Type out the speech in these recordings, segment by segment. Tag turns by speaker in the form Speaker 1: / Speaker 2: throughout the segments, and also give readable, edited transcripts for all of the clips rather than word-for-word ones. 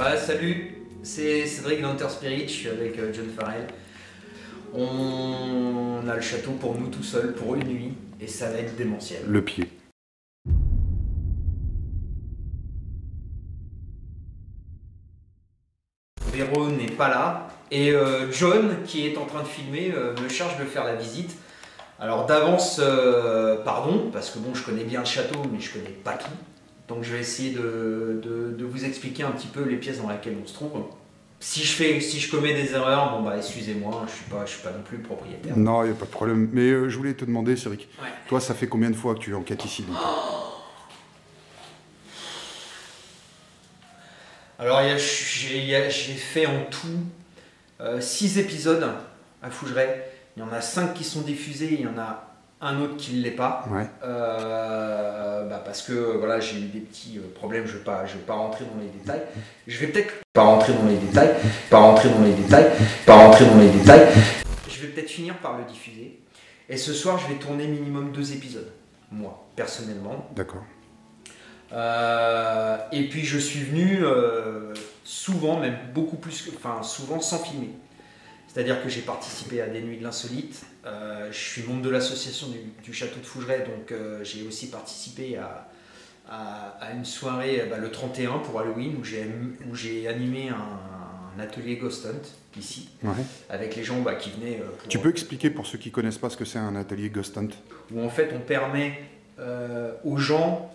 Speaker 1: Bah salut, c'est Cédric d'Hunter Spirit, je suis avec John Farrell. On a le château pour nous tout seul pour une nuit et ça va être démentiel.
Speaker 2: Le pied.
Speaker 1: Véro n'est pas là et John, qui est en train de filmer, me charge de faire la visite. Alors d'avance, pardon, parce que bon, je connais bien le château, mais je connais pas tout. Donc je vais essayer de vous expliquer un petit peu les pièces dans lesquelles on se trouve. Si je commets des erreurs, bon bah excusez-moi, je suis pas non plus propriétaire.
Speaker 2: Non, il n'y a pas de problème. Mais je voulais te demander, Cédric,
Speaker 1: Ouais.
Speaker 2: toi, ça fait combien de fois que tu enquêtes ici donc
Speaker 1: Alors j'ai fait en tout 6 épisodes à Fougeray. Il y en a 5 qui sont diffusés, il y en a un autre qui ne l'est pas.
Speaker 2: Ouais.
Speaker 1: Parce que voilà, j'ai eu des petits problèmes, je vais pas rentrer dans les détails. Je vais peut-être pas rentrer dans les détails. Je vais peut-être finir par le diffuser. Et ce soir, je vais tourner minimum 2 épisodes, moi, personnellement.
Speaker 2: D'accord.
Speaker 1: Et puis je suis venu souvent, même beaucoup plus, souvent sans filmer. C'est-à-dire que j'ai participé à des nuits de l'insolite. Je suis membre de l'association du château de Fougeray, donc j'ai aussi participé à une soirée le 31 pour Halloween où j'ai animé un atelier Ghost Hunt ici,
Speaker 2: Ouais.
Speaker 1: avec les gens qui venaient pour...
Speaker 2: Tu peux expliquer pour ceux qui ne connaissent pas ce que c'est un atelier Ghost Hunt?
Speaker 1: Où en fait on permet aux gens,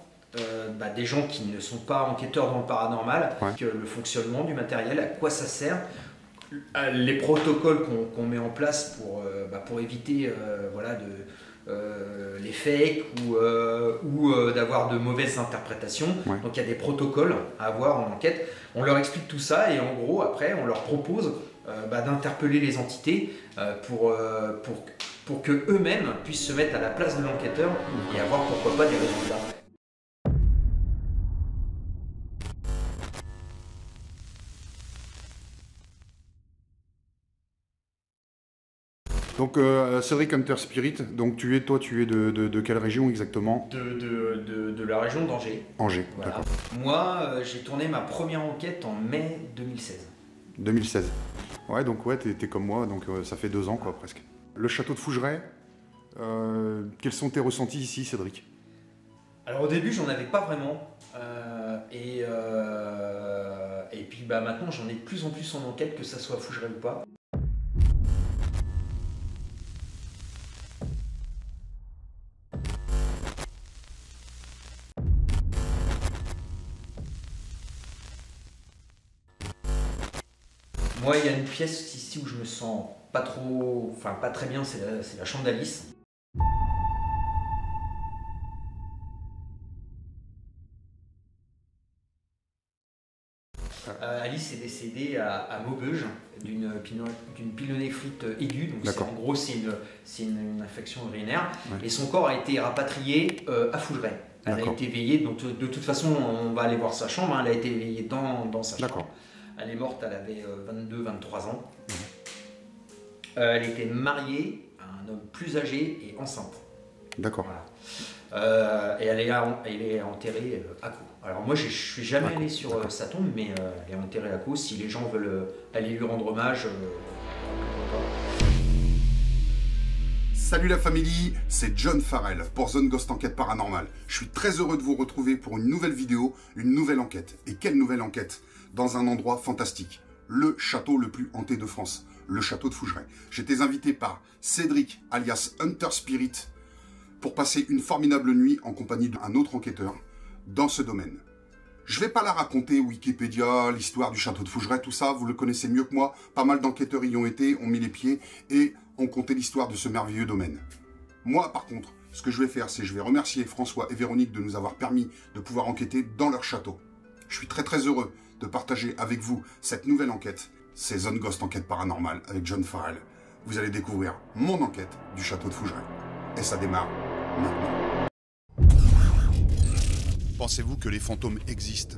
Speaker 1: des gens qui ne sont pas enquêteurs dans le paranormal,
Speaker 2: Ouais.
Speaker 1: que le fonctionnement du matériel, à quoi ça sert, les protocoles qu'on met en place pour éviter les fakes ou d'avoir de mauvaises interprétations.
Speaker 2: Ouais.
Speaker 1: Donc il y a des protocoles à avoir en enquête. On leur explique tout ça et en gros après on leur propose d'interpeller les entités pour que eux-mêmes puissent se mettre à la place de l'enquêteur et avoir pourquoi pas des résultats.
Speaker 2: Donc, Cédric Hunter Spirit, donc tu es de quelle région exactement?
Speaker 1: De la région d'Angers.
Speaker 2: Angers,
Speaker 1: Voilà.
Speaker 2: d'accord.
Speaker 1: Moi, j'ai tourné ma première enquête en mai 2016.
Speaker 2: 2016. Ouais, donc ouais, t'es comme moi, donc ça fait 2 ans quoi, presque. Le château de Fougeray, quels sont tes ressentis ici, Cédric?
Speaker 1: Alors au début, j'en avais pas vraiment. Et puis maintenant, j'en ai de plus en plus en enquête, que ça soit à Fougeray ou pas. Moi, il y a une pièce ici où je me sens pas très bien, c'est la chambre d'Alice. Alice est décédée à Maubeuge d'une pyélonéphrite aiguë, donc en gros c'est une infection urinaire,
Speaker 2: Ouais.
Speaker 1: et son corps a été rapatrié à Fougeray. Elle a été éveillée, donc de toute façon on va aller voir sa chambre, elle a été éveillée dans sa chambre. Elle est morte, elle avait 22-23 ans. Elle était mariée à un homme plus âgé et enceinte.
Speaker 2: D'accord.
Speaker 1: Voilà. Et elle est enterrée à Caux. Alors moi je suis jamais allé sur sa tombe, mais elle est enterrée à Caux. Si les gens veulent aller lui rendre hommage, pourquoi pas.
Speaker 2: Salut la famille, c'est John Farrell pour Zone Ghost Enquête Paranormale. Je suis très heureux de vous retrouver pour une nouvelle vidéo, une nouvelle enquête. Et quelle nouvelle enquête? Dans un endroit fantastique, le château le plus hanté de France, le château de Fougeray. J'étais invité par Cédric, alias Hunter Spirit, pour passer une formidable nuit en compagnie d'un autre enquêteur dans ce domaine. Je vais pas la raconter, Wikipédia, l'histoire du château de Fougeray, tout ça, vous le connaissez mieux que moi. Pas mal d'enquêteurs y ont été, ont mis les pieds et ont conté l'histoire de ce merveilleux domaine. Moi, par contre, ce que je vais faire, c'est je vais remercier François et Véronique de nous avoir permis de pouvoir enquêter dans leur château. Je suis très très heureux de partager avec vous cette nouvelle enquête. C'est Zone Ghost Enquête Paranormale avec John Farrell. Vous allez découvrir mon enquête du château de Fougeray. Et ça démarre maintenant. Pensez-vous que les fantômes existent?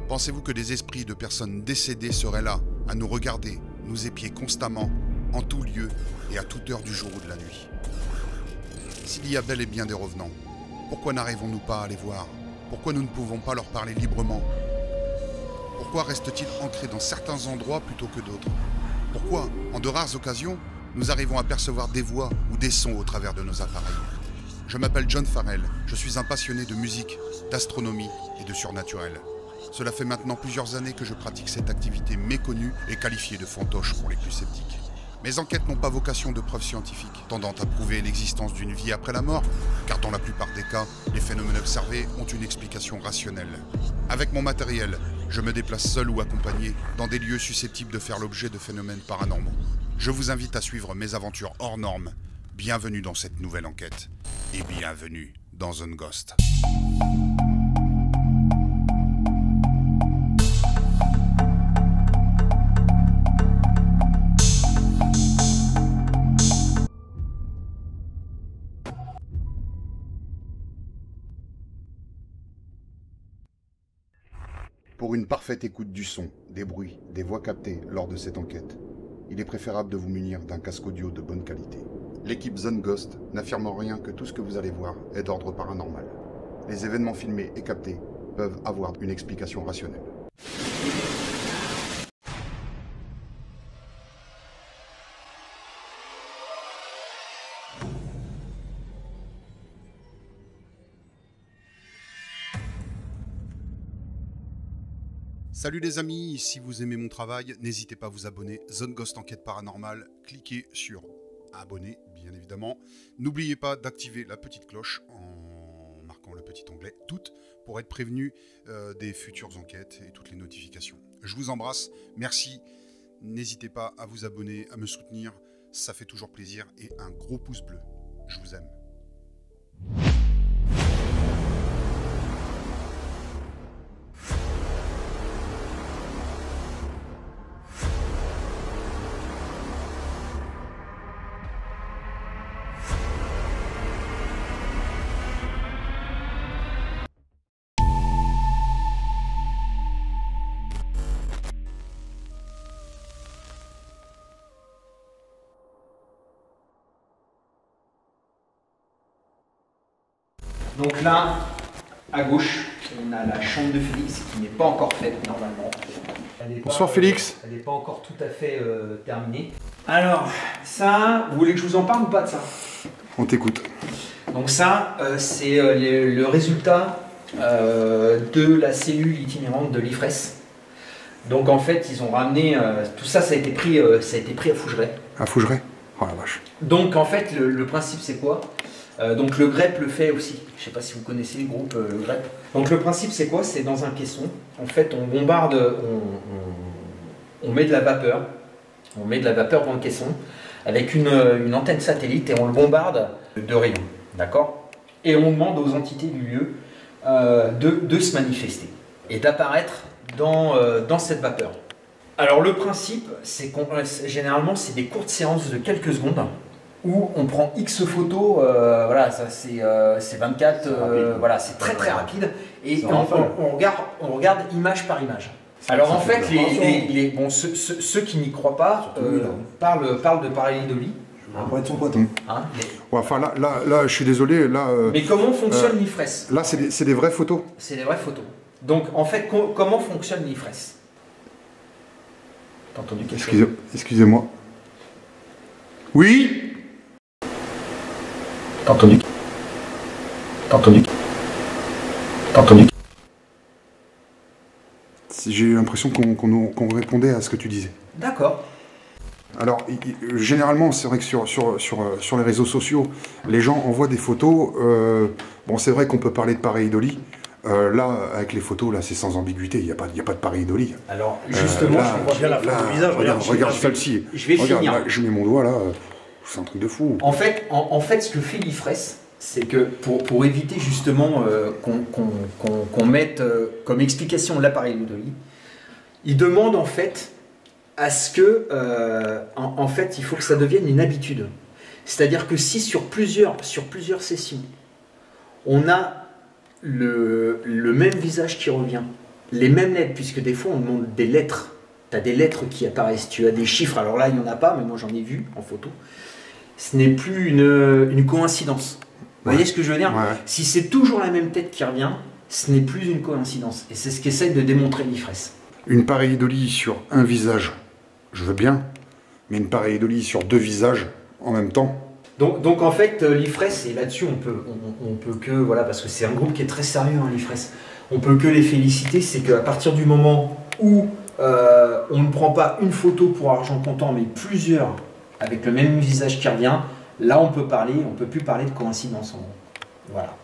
Speaker 2: Pensez-vous que des esprits de personnes décédées seraient là, à nous regarder, nous épier constamment, en tout lieu et à toute heure du jour ou de la nuit? S'il y a bel et bien des revenants, pourquoi n'arrivons-nous pas à les voir? Pourquoi nous ne pouvons pas leur parler librement? Pourquoi reste-t-il ancré dans certains endroits plutôt que d'autres? Pourquoi, en de rares occasions, nous arrivons à percevoir des voix ou des sons au travers de nos appareils? Je m'appelle John Farrell, je suis un passionné de musique, d'astronomie et de surnaturel. Cela fait maintenant plusieurs années que je pratique cette activité méconnue et qualifiée de fantoche pour les plus sceptiques. Mes enquêtes n'ont pas vocation de preuve scientifique, tendant à prouver l'existence d'une vie après la mort, car dans la plupart des cas, les phénomènes observés ont une explication rationnelle. Avec mon matériel, je me déplace seul ou accompagné dans des lieux susceptibles de faire l'objet de phénomènes paranormaux. Je vous invite à suivre mes aventures hors normes. Bienvenue dans cette nouvelle enquête, et bienvenue dans Zone Ghost. Pour une parfaite écoute du son, des bruits, des voix captées lors de cette enquête, il est préférable de vous munir d'un casque audio de bonne qualité. L'équipe Zone Ghost n'affirme en rien que tout ce que vous allez voir est d'ordre paranormal. Les événements filmés et captés peuvent avoir une explication rationnelle. Salut les amis, si vous aimez mon travail, n'hésitez pas à vous abonner. Zone Ghost Enquête Paranormale, cliquez sur abonner, bien évidemment. N'oubliez pas d'activer la petite cloche en marquant le petit onglet toutes pour être prévenu des futures enquêtes et toutes les notifications. Je vous embrasse, merci. N'hésitez pas à vous abonner, à me soutenir, ça fait toujours plaisir et un gros pouce bleu. Je vous aime.
Speaker 1: Donc là, à gauche, on a la chambre de Félix qui n'est pas encore faite normalement.
Speaker 2: Bonsoir Félix.
Speaker 1: Elle n'est pas encore tout à fait terminée. Alors, ça, vous voulez que je vous en parle ou pas de ça?
Speaker 2: On t'écoute.
Speaker 1: Donc ça, c'est le résultat de la cellule itinérante de l'IFRES. Donc en fait, ils ont ramené, tout ça, ça a été pris à Fougeray.
Speaker 2: À Fougeray? Oh la vache.
Speaker 1: Donc en fait, le principe c'est quoi? Donc le GREP le fait aussi. Je ne sais pas si vous connaissez le groupe le GREP. Donc le principe c'est quoi? C'est dans un caisson. En fait, on bombarde, on met de la vapeur. On met de la vapeur dans le caisson avec une antenne satellite et on le bombarde de rayons. D'accord? Et on demande aux entités du lieu de se manifester et d'apparaître dans cette vapeur. Alors le principe, c'est qu'on généralement c'est des courtes séances de quelques secondes où on prend X photos, voilà, ça c'est 24, voilà, c'est très très rapide et on regarde image par image. Alors en fait, ceux qui n'y croient pas parlent de pareidolie.
Speaker 3: Pour être son pote.
Speaker 1: Hein,
Speaker 2: Ouais, enfin là, je suis désolé. Là,
Speaker 1: mais comment fonctionne l'IFRES?
Speaker 2: Là, c'est des vraies photos.
Speaker 1: C'est des vraies photos. Donc en fait, comment fonctionne l'IFRES? T'as entendu quelque chose?
Speaker 2: Excusez-moi. Oui?
Speaker 1: T'as entendu? T'as entendu? T'as entendu?
Speaker 2: J'ai eu l'impression qu'on répondait à ce que tu disais.
Speaker 1: D'accord.
Speaker 2: Alors, généralement, c'est vrai que sur les réseaux sociaux, les gens envoient des photos. Bon, c'est vrai qu'on peut parler de pareidolie. Là, avec les photos, là, c'est sans ambiguïté. Il n'y a pas de pareidolie.
Speaker 1: Alors, justement,
Speaker 2: là,
Speaker 1: je vois bien la photo du visage.
Speaker 2: Regarde celle-ci.
Speaker 1: Je vais finir.
Speaker 2: Là, je mets mon doigt là. C'est un truc de fou.
Speaker 1: En fait, ce que fait l'IFRES, c'est que pour éviter justement qu'on mette comme explication la pareidolie, il demande en fait à ce que, en fait, il faut que ça devienne une habitude. C'est-à-dire que si sur plusieurs sessions, on a le même visage qui revient, les mêmes lettres, puisque des fois on demande des lettres, tu as des lettres qui apparaissent, tu as des chiffres, alors là il n'y en a pas, mais moi j'en ai vu en photo, ce n'est plus une coïncidence. Vous voyez ce que je veux dire?
Speaker 2: Ouais.
Speaker 1: Si c'est toujours la même tête qui revient, ce n'est plus une coïncidence. Et c'est ce qu'essaye de démontrer l'IFRES.
Speaker 2: Une pareidolie sur un visage, je veux bien, mais une pareidolie sur 2 visages en même temps.
Speaker 1: Donc en fait, l'IFRES, et là-dessus on peut que, voilà, parce que c'est un groupe qui est très sérieux, hein, l'IFRES, on peut que les féliciter, c'est qu'à partir du moment où on ne prend pas une photo pour argent comptant, mais plusieurs avec le même visage qui revient, là on peut plus parler de coïncidence. Voilà.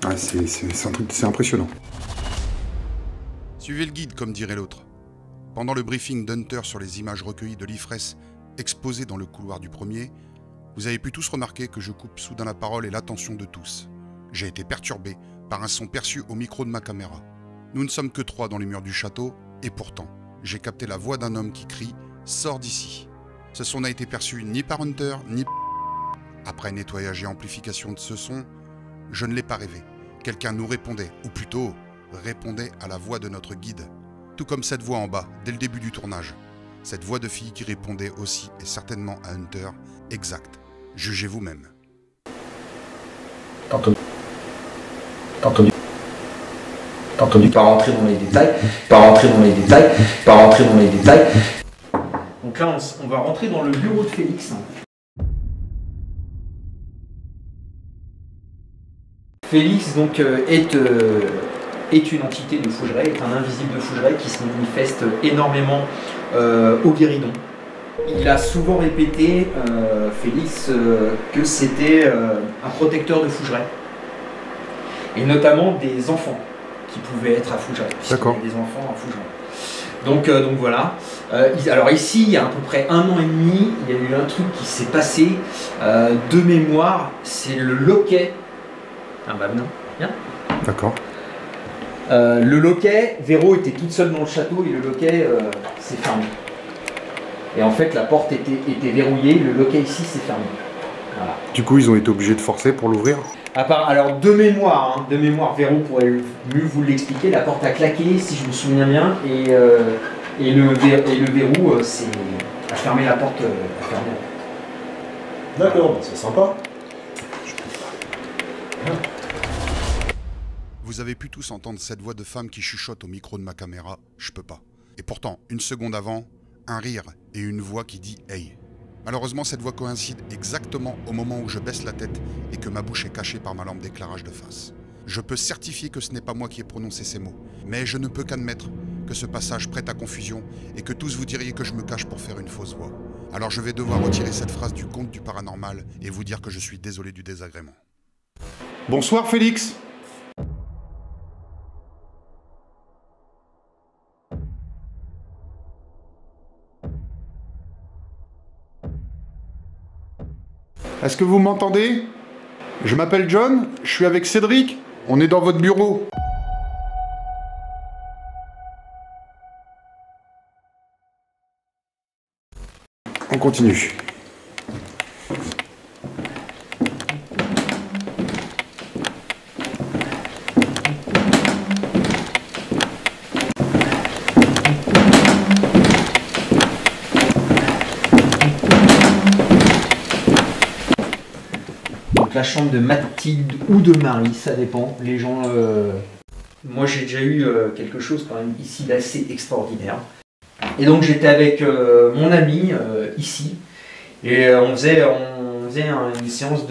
Speaker 2: Ouais, c'est un truc, c'est impressionnant. Suivez le guide, comme dirait l'autre. Pendant le briefing d'Hunter sur les images recueillies de l'IFRES exposées dans le couloir du premier, vous avez pu tous remarquer que je coupe soudain la parole et l'attention de tous. J'ai été perturbé par un son perçu au micro de ma caméra. Nous ne sommes que 3 dans les murs du château, et pourtant, j'ai capté la voix d'un homme qui crie « Sors d'ici ». Ce son n'a été perçu ni par Hunter, ni par... Après nettoyage et amplification de ce son, je ne l'ai pas rêvé. Quelqu'un nous répondait, ou plutôt, répondait à la voix de notre guide. Tout comme cette voix en bas, dès le début du tournage. Cette voix de fille qui répondait aussi et certainement à Hunter, exact. Jugez vous-même.
Speaker 1: Pas rentrer dans les détails, Donc là, on va rentrer dans le bureau de Félix. Félix donc est une entité de Fougeray, est un invisible de Fougeray qui se manifeste énormément au Guéridon. Il a souvent répété, Félix, que c'était un protecteur de Fougeray. Et notamment des enfants qui pouvaient être à Fougeray.
Speaker 2: D'accord.
Speaker 1: Des enfants à Fougeray. Donc voilà. Alors ici, il y a à peu près 1 an et demi, il y a eu un truc qui s'est passé de mémoire, c'est le loquet. Ah bah non, bien.
Speaker 2: D'accord.
Speaker 1: Le loquet, Véro était toute seule dans le château et le loquet s'est fermé. Et en fait, la porte était verrouillée, le loquet ici s'est fermé. Voilà.
Speaker 2: Du coup, ils ont été obligés de forcer pour l'ouvrir.
Speaker 1: Alors de mémoire, Véro pourrait mieux vous l'expliquer, la porte a claqué, si je me souviens bien, et le verrou a fermé la porte.
Speaker 3: D'accord, c'est sympa.
Speaker 2: Vous avez pu tous entendre cette voix de femme qui chuchote au micro de ma caméra, je peux pas. Et pourtant, une seconde avant, un rire et une voix qui dit « Hey ». Malheureusement, cette voix coïncide exactement au moment où je baisse la tête et que ma bouche est cachée par ma lampe d'éclairage de face. Je peux certifier que ce n'est pas moi qui ai prononcé ces mots, mais je ne peux qu'admettre que ce passage prête à confusion et que tous vous diriez que je me cache pour faire une fausse voix. Alors je vais devoir retirer cette phrase du conte du paranormal et vous dire que je suis désolé du désagrément. Bonsoir Félix. Est-ce que vous m'entendez? Je m'appelle John, je suis avec Cédric, on est dans votre bureau. On continue.
Speaker 1: La chambre de Mathilde ou de Marie, ça dépend. Les gens. Moi, j'ai déjà eu quelque chose quand même ici d'assez extraordinaire. Et donc, j'étais avec mon ami ici, et on faisait une séance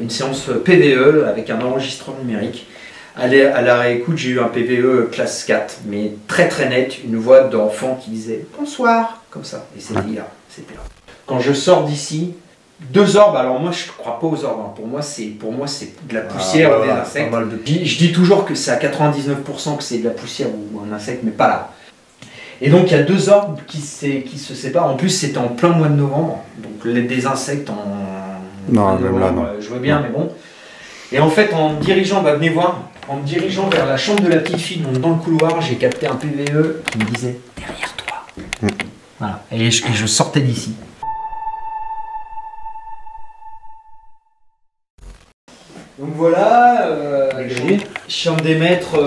Speaker 1: une séance PVE avec un enregistreur numérique. À la réécoute, j'ai eu un PVE classe 4, mais très très net, une voix d'enfant qui disait bonsoir, comme ça. Et c'était là, c'était là. Quand je sors d'ici. 2 orbes, alors moi je crois pas aux orbes, hein. Pour moi c'est de la poussière ou des insectes. Je dis toujours que c'est à 99% que c'est de la poussière ou un insecte, mais pas là. Et donc il y a 2 orbes qui se séparent, en plus c'était en plein mois de novembre, donc des insectes en...
Speaker 2: Non, même là non.
Speaker 1: Je vois bien, mais bon. Et en fait en me dirigeant, venez voir, en me dirigeant vers la chambre de la petite fille, donc dans le couloir, j'ai capté un PVE qui me disait « derrière toi ». Voilà, et je sortais d'ici. Donc voilà, chambre des maîtres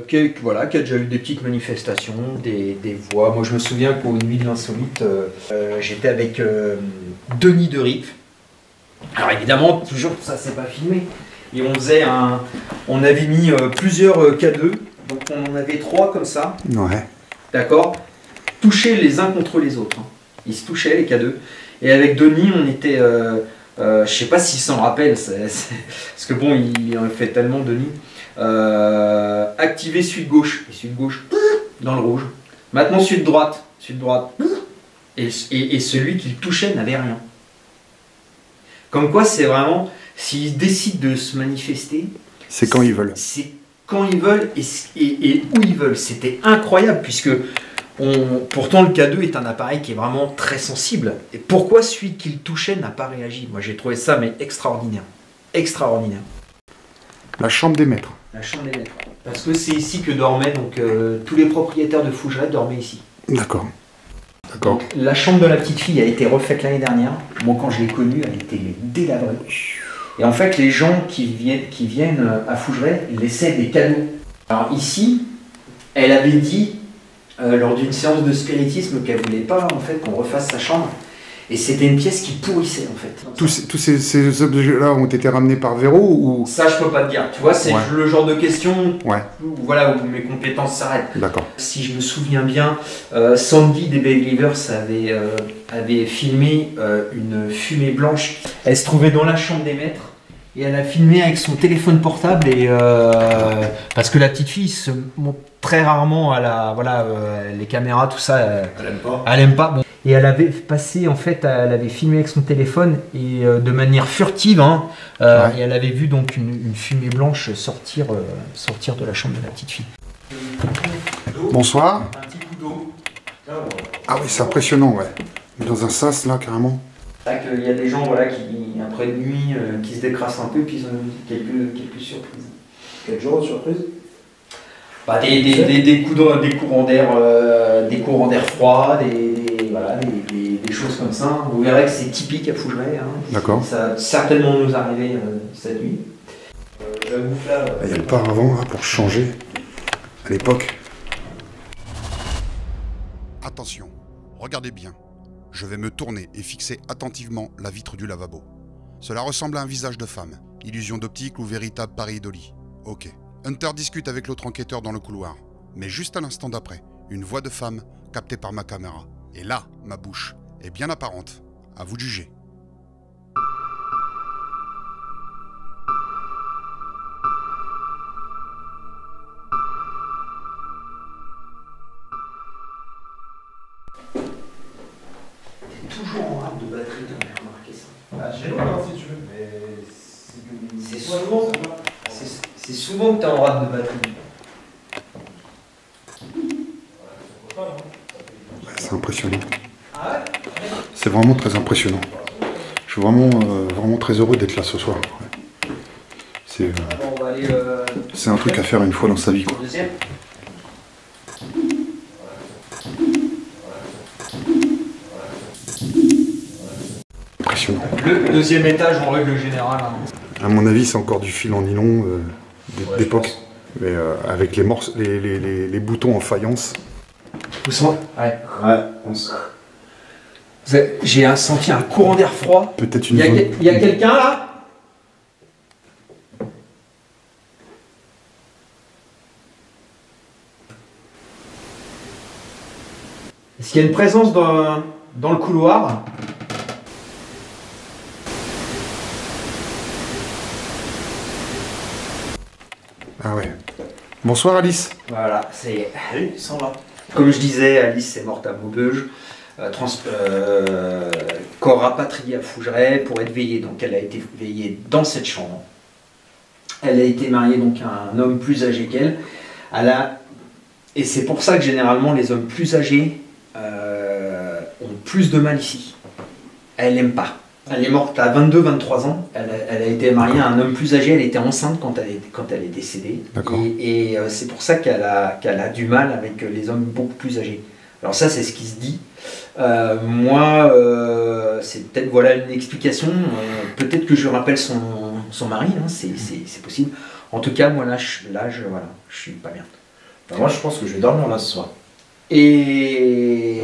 Speaker 1: qui a déjà eu des petites manifestations, des voix. Moi je me souviens qu'aux Nuits de l'Insolite, j'étais avec Denis de Rip. Alors évidemment, toujours ça c'est pas filmé. Et on avait mis plusieurs K2 Donc on en avait 3 comme ça.
Speaker 2: Ouais.
Speaker 1: D'accord. Touchés les uns contre les autres. Hein. Ils se touchaient les K2. Et avec Denis, on était... je sais pas s'il s'en rappelle, parce que bon, il en fait tellement Denis. Activer sud-gauche. Et sud-gauche, dans le rouge. Maintenant sud-droite. Sud-droite. Et celui qui le touchait n'avait rien. Comme quoi, c'est vraiment... S'ils décident de se manifester...
Speaker 2: C'est quand ils veulent.
Speaker 1: C'est quand ils veulent et où ils veulent. C'était incroyable, puisque... Pourtant, le K2 est un appareil qui est vraiment très sensible. Et pourquoi celui qui le touchait n'a pas réagi? Moi, j'ai trouvé ça mais extraordinaire. Extraordinaire.
Speaker 2: La chambre des maîtres.
Speaker 1: La chambre des maîtres. Parce que c'est ici que dormaient, donc tous les propriétaires de Fougeray dormaient ici.
Speaker 2: D'accord. D'accord.
Speaker 1: La chambre de la petite fille a été refaite l'année dernière. Moi, quand je l'ai connue, elle était délabrée. Et en fait, les gens qui viennent à Fougeray laissaient des cadeaux. Alors ici, elle avait dit... lors d'une séance de spiritisme qu'elle voulait pas en fait qu'on refasse sa chambre et c'était une pièce qui pourrissait en fait.
Speaker 2: Tous ces objets-là ont été ramenés par Véro ou...
Speaker 1: Ça je peux pas te dire, tu vois, c'est le genre de question où, voilà, où mes compétences s'arrêtent.
Speaker 2: D'accord.
Speaker 1: Si je me souviens bien, Sandy des Believers avait filmé une fumée blanche. Elle se trouvait dans la chambre des maîtres. Et elle a filmé avec son téléphone portable et parce que la petite fille se montre très rarement à les caméras, tout ça. Elle aime pas. Elle aime pas. Bon. Et elle avait passé en fait, elle avait filmé avec son téléphone et de manière furtive, hein, et elle avait vu donc une fumée blanche sortir de la chambre de la petite fille.
Speaker 2: Bonsoir.
Speaker 1: Un petit coup d'eau.
Speaker 2: Ah oui, c'est impressionnant, ouais. Dans un sas là, carrément.
Speaker 1: Il y a des gens voilà, qui, après une nuit, qui se décrassent un peu et puis ils ont quelques surprises.
Speaker 3: Quel genre de surprise?
Speaker 1: Bah, des courants d'air froids, des choses comme ça. Vous verrez que c'est typique à Fougeray. Hein.
Speaker 2: D'accord.
Speaker 1: Ça va certainement nous arriver cette nuit.
Speaker 2: Il y a le paravent là, pour changer à l'époque. Attention, regardez bien. Je vais me tourner et fixer attentivement la vitre du lavabo. Cela ressemble à un visage de femme. Illusion d'optique ou véritable pareidolie? Ok. Hunter discute avec l'autre enquêteur dans le couloir. Mais juste à l'instant d'après, une voix de femme captée par ma caméra. Et là, ma bouche est bien apparente. À vous de juger.
Speaker 1: Toujours en rate de batterie, t'as remarqué ça?
Speaker 3: Ah, j'ai le voir si tu veux, mais
Speaker 1: c'est souvent que t'es en rate de batterie.
Speaker 2: C'est impressionnant. C'est vraiment très impressionnant. Je suis vraiment très heureux d'être là ce soir. Ouais. C'est un truc à faire une fois dans sa vie, quoi. Impressionnant.
Speaker 1: Le deuxième étage en règle générale. Hein.
Speaker 2: À mon avis, c'est encore du fil en nylon d'époque, mais avec les boutons en faïence.
Speaker 1: Vous sentez? Ouais. J'ai senti un courant d'air froid.
Speaker 2: Peut-être une.
Speaker 1: Il y a quelqu'un là? Est-ce qu'il y a une présence dans le couloir?
Speaker 2: Ah ouais. Bonsoir Alice.
Speaker 1: Voilà, c'est...
Speaker 3: oui, ils sont là.
Speaker 1: Comme je disais, Alice est morte à Maubeuge, corps rapatrié à Fougeray pour être veillée. Donc elle a été veillée dans cette chambre. Elle a été mariée donc à un homme plus âgé qu'elle. Et c'est pour ça que généralement les hommes plus âgés ont plus de mal ici. Elle n'aime pas. Elle est morte à 22-23 ans. Elle a été mariée à un homme plus âgé. Elle était enceinte quand elle est décédée. Et c'est pour ça qu'elle a du mal avec les hommes beaucoup plus âgés. Alors ça, c'est ce qui se dit. Moi, c'est peut-être voilà une explication. Peut-être que je rappelle son mari. Hein, c'est possible. En tout cas, moi là, je suis pas bien.
Speaker 3: Ben, moi, je pense que je vais dormir là ce soir.
Speaker 1: Et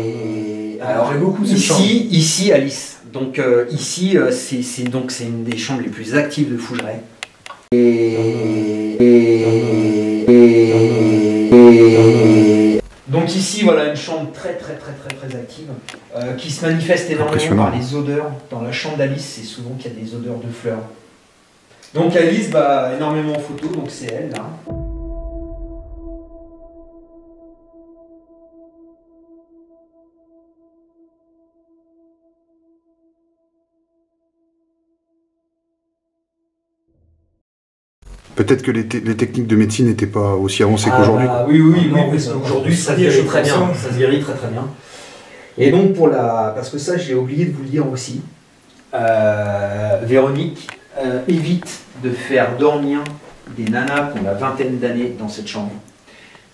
Speaker 1: alors
Speaker 3: beaucoup
Speaker 1: ici Alice. Donc ici c'est une des chambres les plus actives de Fougeray. Et Et donc ici, voilà une chambre très active, qui se manifeste énormément par les odeurs. Dans la chambre d'Alice, c'est souvent qu'il y a des odeurs de fleurs. Donc Alice va énormément en photo, donc c'est elle là.
Speaker 2: Peut-être que les techniques de médecine n'étaient pas aussi avancées qu'aujourd'hui.
Speaker 1: Oui, parce qu'aujourd'hui ça se guérit très bien. Ça se guérit très bien. Et donc parce que ça j'ai oublié de vous le dire aussi, Véronique évite de faire dormir des nanas qui ont la vingtaine d'années dans cette chambre.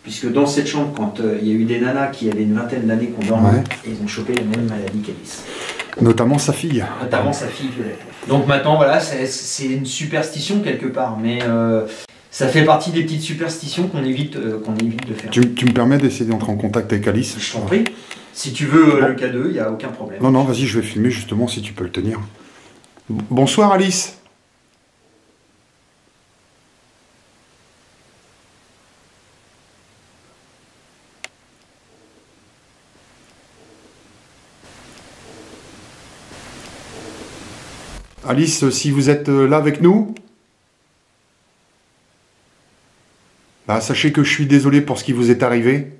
Speaker 1: Puisque dans cette chambre, quand il y a eu des nanas qui avaient une vingtaine d'années qui ont dormi, ils ont chopé la même maladie qu'Alice.
Speaker 2: Notamment sa fille.
Speaker 1: Donc maintenant, voilà, c'est une superstition quelque part, mais ça fait partie des petites superstitions qu'on évite de faire.
Speaker 2: Tu me permets d'essayer d'entrer en contact avec Alice?
Speaker 1: Je t'en prie. Si tu veux le K2, il n'y a aucun problème.
Speaker 2: Non, vas-y, je vais filmer justement si tu peux le tenir. Bonsoir Alice. Alice, si vous êtes là avec nous, bah, sachez que je suis désolé pour ce qui vous est arrivé.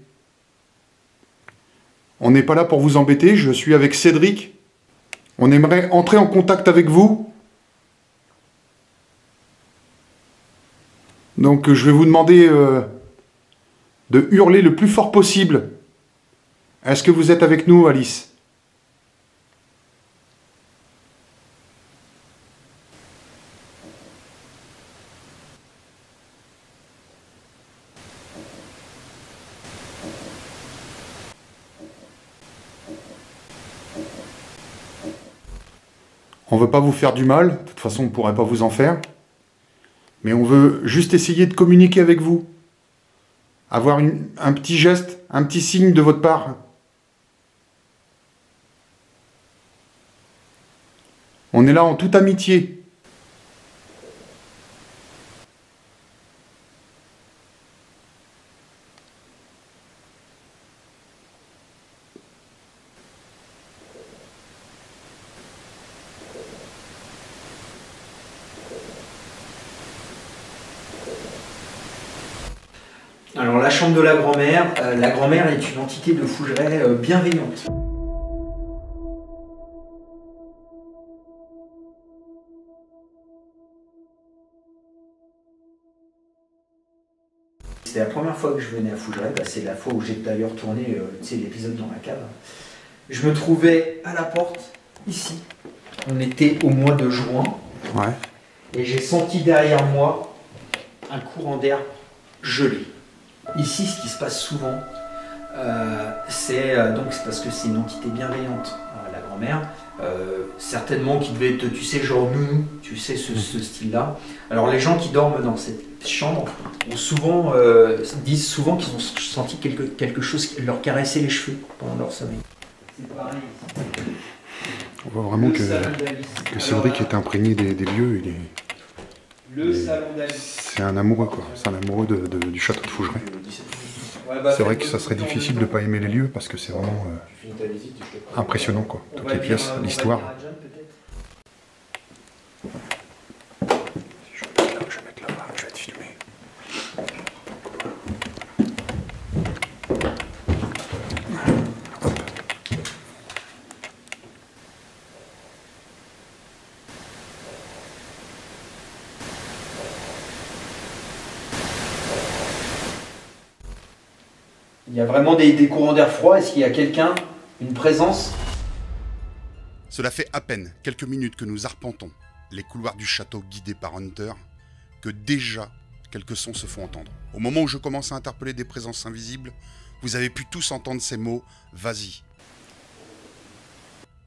Speaker 2: On n'est pas là pour vous embêter, je suis avec Cédric. On aimerait entrer en contact avec vous. Donc je vais vous demander de hurler le plus fort possible. Est-ce que vous êtes avec nous, Alice ? On veut pas vous faire du mal, de toute façon on ne pourrait pas vous en faire. Mais on veut juste essayer de communiquer avec vous. Avoir un petit geste, un petit signe de votre part. On est là en toute amitié.
Speaker 1: Alors la chambre de la grand-mère est une entité de Fougeray bienveillante. C'était la première fois que je venais à Fougeray, c'est la fois où j'ai d'ailleurs tourné l'épisode dans la cave. Je me trouvais à la porte, ici. On était au mois de juin.
Speaker 2: Ouais.
Speaker 1: Et j'ai senti derrière moi un courant d'air gelé. Ici, ce qui se passe souvent, c'est parce que c'est une entité bienveillante, la grand-mère, certainement qui devait être, tu sais, genre nounou, tu sais, ce style-là. Alors les gens qui dorment dans cette chambre disent souvent qu'ils ont senti quelque chose qui leur caressait les cheveux pendant leur sommeil. C'est pareil.
Speaker 2: On voit vraiment que Cédric est imprégné des lieux. C'est un amoureux, quoi. C'est un amoureux du château de Fougeray. C'est vrai que ça serait difficile de ne pas aimer les lieux parce que c'est vraiment impressionnant, quoi. Toutes les pièces, l'histoire. Je vais mettre là-bas, je vais te filmer. Hop.
Speaker 1: Il y a vraiment des courants d'air froid. Est-ce qu'il y a quelqu'un, une présence?
Speaker 2: Cela fait à peine quelques minutes que nous arpentons les couloirs du château guidés par Hunter que déjà quelques sons se font entendre. Au moment où je commence à interpeller des présences invisibles, vous avez pu tous entendre ces mots « vas-y ».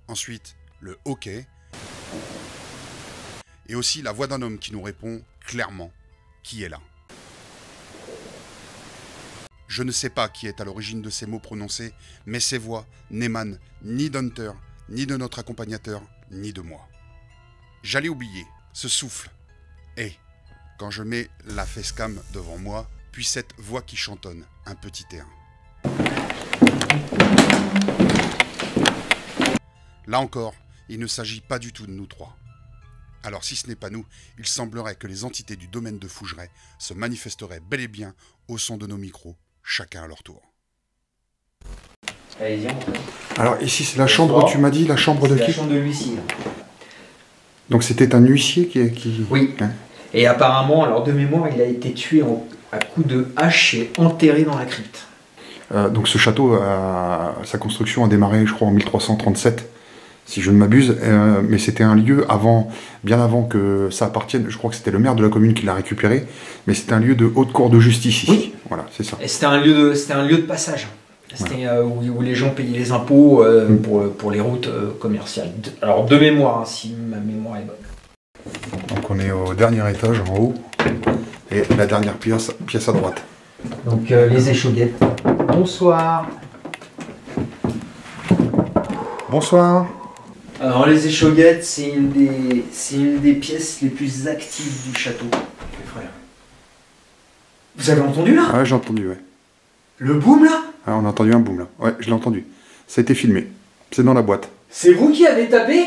Speaker 2: Ensuite, le « ok ». Et aussi la voix d'un homme qui nous répond clairement qui est là. Je ne sais pas qui est à l'origine de ces mots prononcés, mais ces voix n'émanent ni d'Hunter, ni de notre accompagnateur, ni de moi. J'allais oublier ce souffle. Et quand je mais la facecam devant moi, puis cette voix qui chantonne un petit air. Là encore, il ne s'agit pas du tout de nous trois. Alors si ce n'est pas nous, il semblerait que les entités du domaine de Fougeray se manifesteraient bel et bien au son de nos micros, chacun à leur tour.
Speaker 1: Allez-y,
Speaker 4: Alors ici c'est la chambre, tu m'as dit, la chambre de qui?
Speaker 1: La chambre de l'huissier.
Speaker 4: Donc c'était un huissier qui...
Speaker 1: Oui.
Speaker 4: Hein?
Speaker 1: Et apparemment, alors de mémoire, il a été tué à coups de hache et enterré dans la crypte.
Speaker 4: Donc ce château, sa construction a démarré je crois en 1337, si je ne m'abuse, mais c'était un lieu bien avant que ça appartienne, je crois que c'était le maire de la commune qui l'a récupéré, mais c'était un lieu de haute cour de justice ici.
Speaker 1: Oui.
Speaker 4: Voilà, c'est ça.
Speaker 1: Et c'était un lieu de passage. C'était où les gens payaient les impôts pour les routes commerciales. Alors de mémoire, hein, si ma mémoire est bonne.
Speaker 4: Donc on est au dernier étage en haut, et la dernière pièce à droite.
Speaker 1: Donc les échauguettes. Bonsoir.
Speaker 4: Bonsoir.
Speaker 1: Alors les échauguettes, c'est une des pièces les plus actives du château, mes frères. Vous avez entendu là?
Speaker 4: Ouais, j'ai entendu, ouais.
Speaker 1: Le boom là?
Speaker 4: Ah, on a entendu un boom là. Ouais, je l'ai entendu. Ça a été filmé. C'est dans la boîte.
Speaker 1: C'est vous qui avez tapé?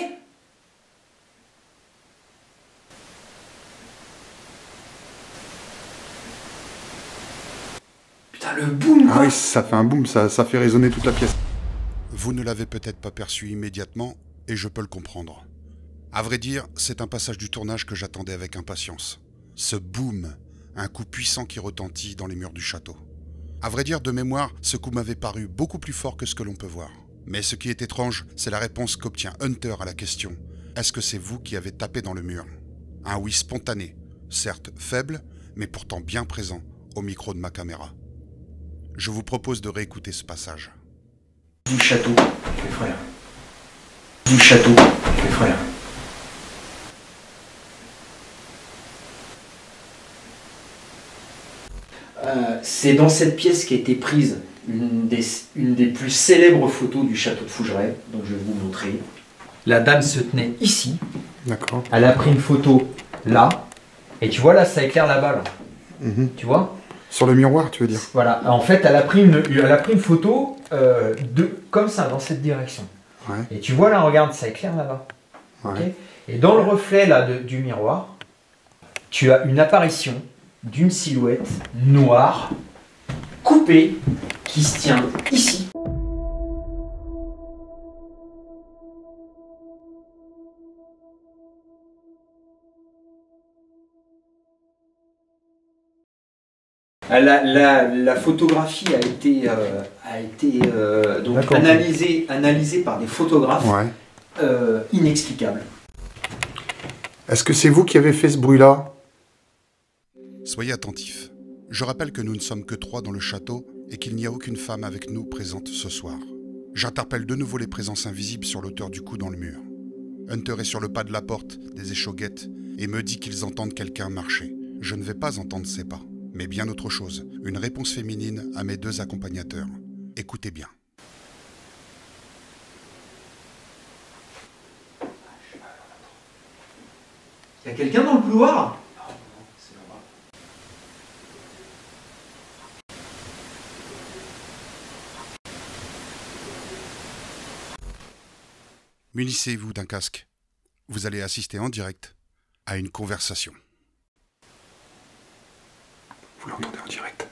Speaker 1: Putain, le boom quoi.
Speaker 4: Ah oui, ça fait un boom, ça fait résonner toute la pièce.
Speaker 2: Vous ne l'avez peut-être pas perçu immédiatement, et je peux le comprendre. À vrai dire, c'est un passage du tournage que j'attendais avec impatience. Ce boom, un coup puissant qui retentit dans les murs du château. À vrai dire, de mémoire, ce coup m'avait paru beaucoup plus fort que ce que l'on peut voir. Mais ce qui est étrange, c'est la réponse qu'obtient Hunter à la question. Est-ce que c'est vous qui avez tapé dans le mur? Un oui spontané, certes faible, mais pourtant bien présent au micro de ma caméra. Je vous propose de réécouter ce passage.
Speaker 1: Du château, mes frères. Du château, mes frères. C'est dans cette pièce qu'a été prise une des plus célèbres photos du château de Fougeray, donc je vais vous montrer. La dame se tenait ici.
Speaker 4: D'accord.
Speaker 1: Elle a pris une photo là. Et tu vois là, ça éclaire là-bas. Là. Tu vois?
Speaker 4: Sur le miroir, tu veux dire?
Speaker 1: Voilà. En fait, elle a pris une photo comme ça, dans cette direction.
Speaker 4: Ouais.
Speaker 1: Et tu vois là, regarde, ça éclaire là-bas.
Speaker 4: Ouais.
Speaker 1: Okay, et dans le reflet là du miroir, tu as une apparition d'une silhouette noire, coupée, qui se tient ici. La photographie a été donc analysée par des photographes inexplicables.
Speaker 4: Est-ce que c'est vous qui avez fait ce bruit-là?
Speaker 2: Soyez attentifs. Je rappelle que nous ne sommes que 3 dans le château et qu'il n'y a aucune femme avec nous présente ce soir. J'interpelle de nouveau les présences invisibles sur l'auteur du coup dans le mur. Hunter est sur le pas de la porte des échauguettes et me dit qu'ils entendent quelqu'un marcher. Je ne vais pas entendre ses pas, mais bien autre chose, une réponse féminine à mes 2 accompagnateurs. Écoutez bien.
Speaker 1: Il y a quelqu'un dans le couloir?
Speaker 2: Munissez-vous d'un casque. Vous allez assister en direct à une conversation.
Speaker 4: Vous l'entendez en direct?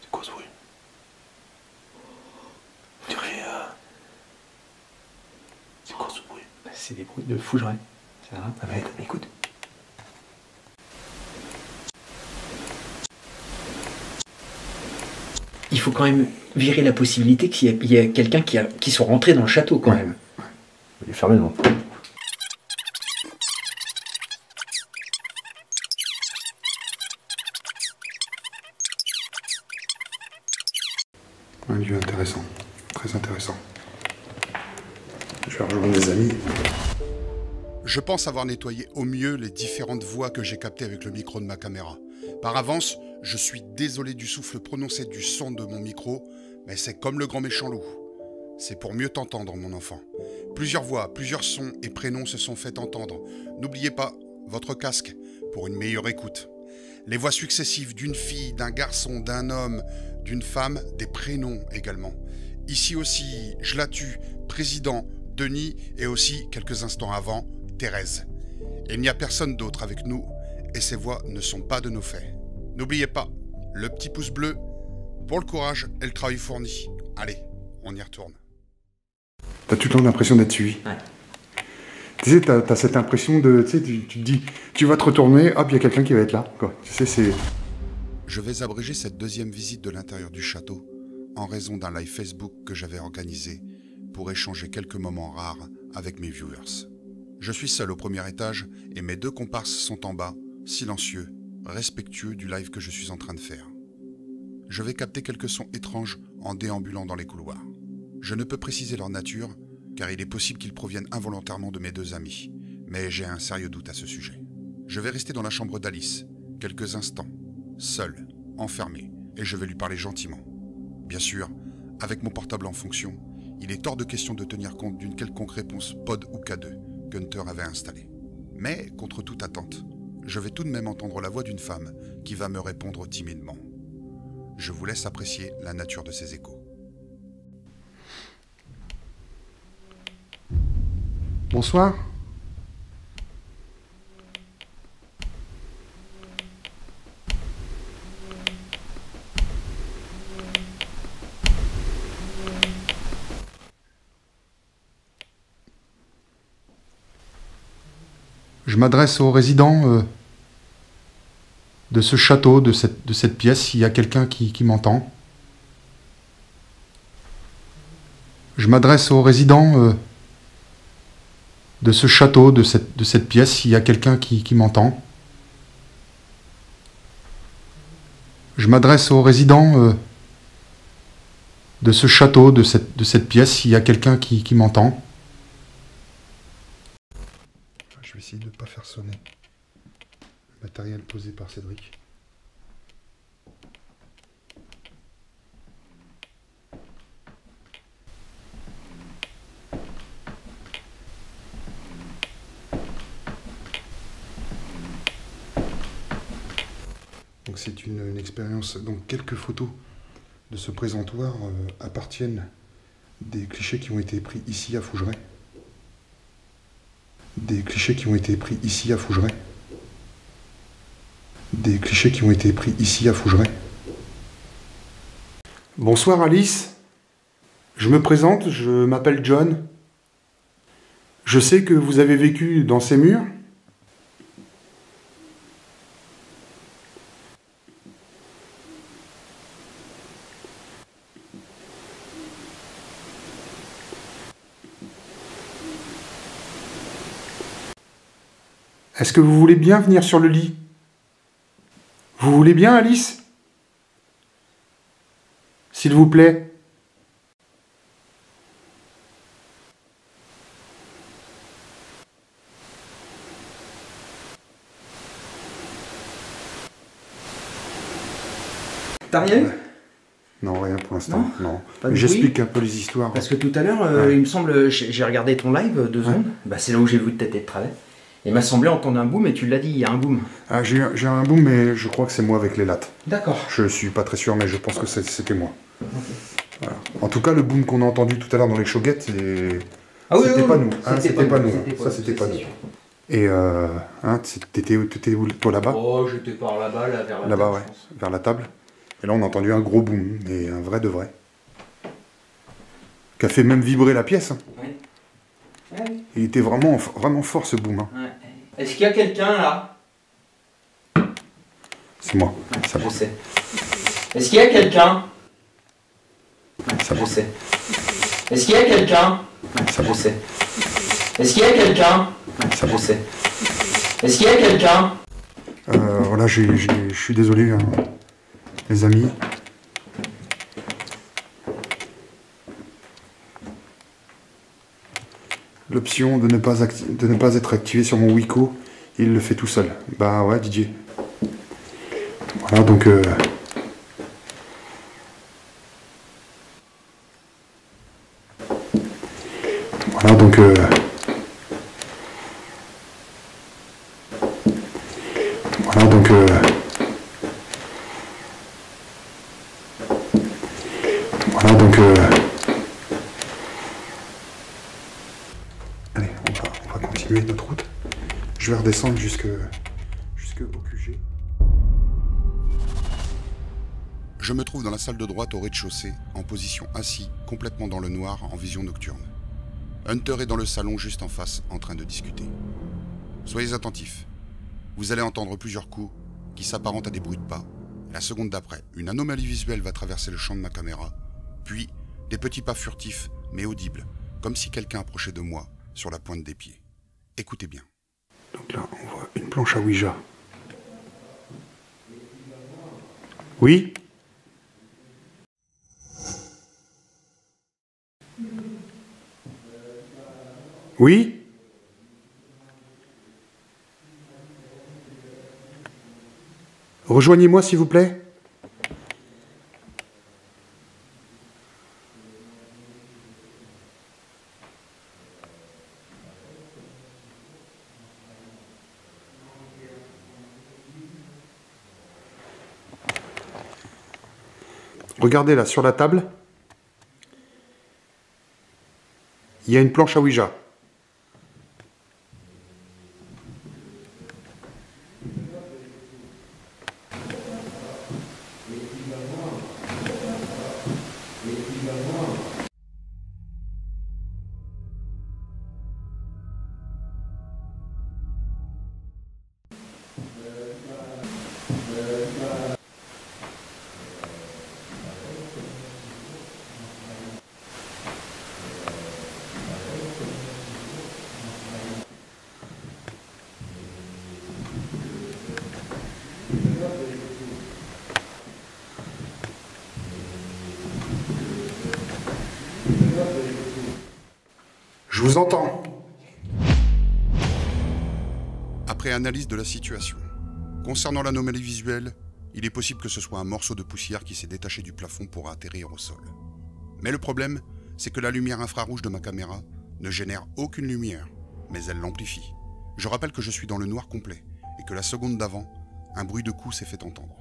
Speaker 4: C'est quoi ce bruit? On dirait... C'est quoi ce bruit?
Speaker 1: C'est des bruits de Fougeray. Ça va? Ah ouais, écoute. Il faut quand même virer la possibilité qu'il y ait quelqu'un qui soit rentré dans le château quand même.
Speaker 3: Il est fermé, non?
Speaker 4: Un lieu intéressant, très intéressant. Je vais rejoindre des amis.
Speaker 2: Je pense avoir nettoyé au mieux les différentes voix que j'ai captées avec le micro de ma caméra. Par avance, je suis désolé du souffle prononcé du son de mon micro, mais c'est comme le grand méchant loup. C'est pour mieux t'entendre, mon enfant. Plusieurs voix, plusieurs sons et prénoms se sont fait entendre. N'oubliez pas votre casque pour une meilleure écoute. Les voix successives d'une fille, d'un garçon, d'un homme, d'une femme, des prénoms également. Ici aussi, je la tue, président, Denis et aussi, quelques instants avant, Thérèse. Il n'y a personne d'autre avec nous et ces voix ne sont pas de nos faits. N'oubliez pas, le petit pouce bleu pour le courage et le travail fourni. Allez, on y retourne.
Speaker 4: T'as tout le temps l'impression d'être suivi.
Speaker 1: Ouais.
Speaker 4: Tu sais, t'as cette impression de... Tu sais, tu te dis, tu vas te retourner, hop, il y a quelqu'un qui va être là, quoi. Tu sais, c'est...
Speaker 2: Je vais abréger cette deuxième visite de l'intérieur du château en raison d'un live Facebook que j'avais organisé pour échanger quelques moments rares avec mes viewers. Je suis seul au premier étage et mes deux comparses sont en bas, silencieux, respectueux du live que je suis en train de faire. Je vais capter quelques sons étranges en déambulant dans les couloirs. Je ne peux préciser leur nature, car il est possible qu'ils proviennent involontairement de mes deux amis, mais j'ai un sérieux doute à ce sujet. Je vais rester dans la chambre d'Alice, quelques instants, seul, enfermé, et je vais lui parler gentiment. Bien sûr, avec mon portable en fonction, il est hors de question de tenir compte d'une quelconque réponse pod ou K2 qu'Hunter avait installée. Mais, contre toute attente, je vais tout de même entendre la voix d'une femme qui va me répondre timidement. Je vous laisse apprécier la nature de ces échos.
Speaker 4: Bonsoir. Je m'adresse aux résidents de ce château, de cette pièce, s'il y a quelqu'un qui m'entend. Je m'adresse aux résidents de ce château, de cette pièce, s'il y a quelqu'un qui m'entend. Je m'adresse aux résidents de ce château, de cette pièce, s'il y a quelqu'un qui m'entend. Je vais essayer de ne pas faire sonner le matériel posé par Cédric. Donc c'est une expérience. Donc quelques photos de ce présentoir appartiennent des clichés qui ont été pris ici à Fougeray. Des clichés qui ont été pris ici à Fougeray. Des clichés qui ont été pris ici à Fougeray. Bonsoir Alice. Je me présente, je m'appelle John. Je sais que vous avez vécu dans ces murs. Est-ce que vous voulez bien venir sur le lit? Vous voulez bien, Alice? S'il vous plaît.
Speaker 1: T'as rien eu?
Speaker 4: Non, rien pour l'instant. Non.
Speaker 1: Pas de
Speaker 4: J'explique
Speaker 1: bruit.
Speaker 4: un peu les histoires.
Speaker 1: Parce que tout à l'heure, il me semble, j'ai regardé ton live 2 secondes, bah, c'est là où j'ai vu ta tête de travers. Il m'a semblé entendre un boom et tu l'as dit, il y a un boom.
Speaker 4: Ah, j'ai un boom, mais je crois que c'est moi avec les lattes.
Speaker 1: D'accord.
Speaker 4: Je suis pas très sûr, mais je pense que c'était moi. Okay. Voilà. En tout cas, le boom qu'on a entendu tout à l'heure dans les shoguettes, c'était pas nous. C'était pas nous. Ça, c'était pas nous. Et t'étais où, toi, là-bas?
Speaker 1: Oh, j'étais par là-bas, là, vers la table.
Speaker 4: Là-bas, ouais, vers la table. Et là, on a entendu un gros boom, mais un vrai de vrai. Qui a fait même vibrer la pièce. Hein.
Speaker 1: Oui. Ouais.
Speaker 4: Il était vraiment fort, ce boom. Hein.
Speaker 1: Ouais. Est-ce qu'il y a quelqu'un, là?
Speaker 4: C'est moi.
Speaker 1: Ouais,
Speaker 4: ça
Speaker 1: je sais. Est-ce qu'il y a quelqu'un? Ouais,
Speaker 4: ça
Speaker 1: je sais. Est-ce qu'il y a quelqu'un? Ouais, ça je sais. Est-ce qu'il y a quelqu'un? Ouais, ça je sais. Est-ce qu'il y a quelqu'un?
Speaker 4: Voilà, je suis désolé, hein, les amis. l'option de ne pas être activé sur mon Wiko. Il le fait tout seul. Bah ouais, Didier. Voilà, donc... Voilà, donc... Voilà, donc... Voilà, donc... Allez, on va continuer notre route. Je vais redescendre jusque au QG.
Speaker 2: Je me trouve dans la salle de droite au rez-de-chaussée, en position assis, complètement dans le noir, en vision nocturne. Hunter est dans le salon juste en face, en train de discuter. Soyez attentifs. Vous allez entendre plusieurs coups qui s'apparentent à des bruits de pas. La seconde d'après, une anomalie visuelle va traverser le champ de ma caméra, puis des petits pas furtifs, mais audibles, comme si quelqu'un approchait de moi, sur la pointe des pieds. Écoutez bien.
Speaker 4: Donc là, on voit une planche à Ouija. Oui ? Oui ? Rejoignez-moi s'il vous plaît. Regardez là, sur la table, il y a une planche à Ouija. Je vous entends.
Speaker 2: Après analyse de la situation, concernant l'anomalie visuelle, il est possible que ce soit un morceau de poussière qui s'est détaché du plafond pour atterrir au sol. Mais le problème, c'est que la lumière infrarouge de ma caméra ne génère aucune lumière, mais elle l'amplifie. Je rappelle que je suis dans le noir complet et que la seconde d'avant, un bruit de coups s'est fait entendre.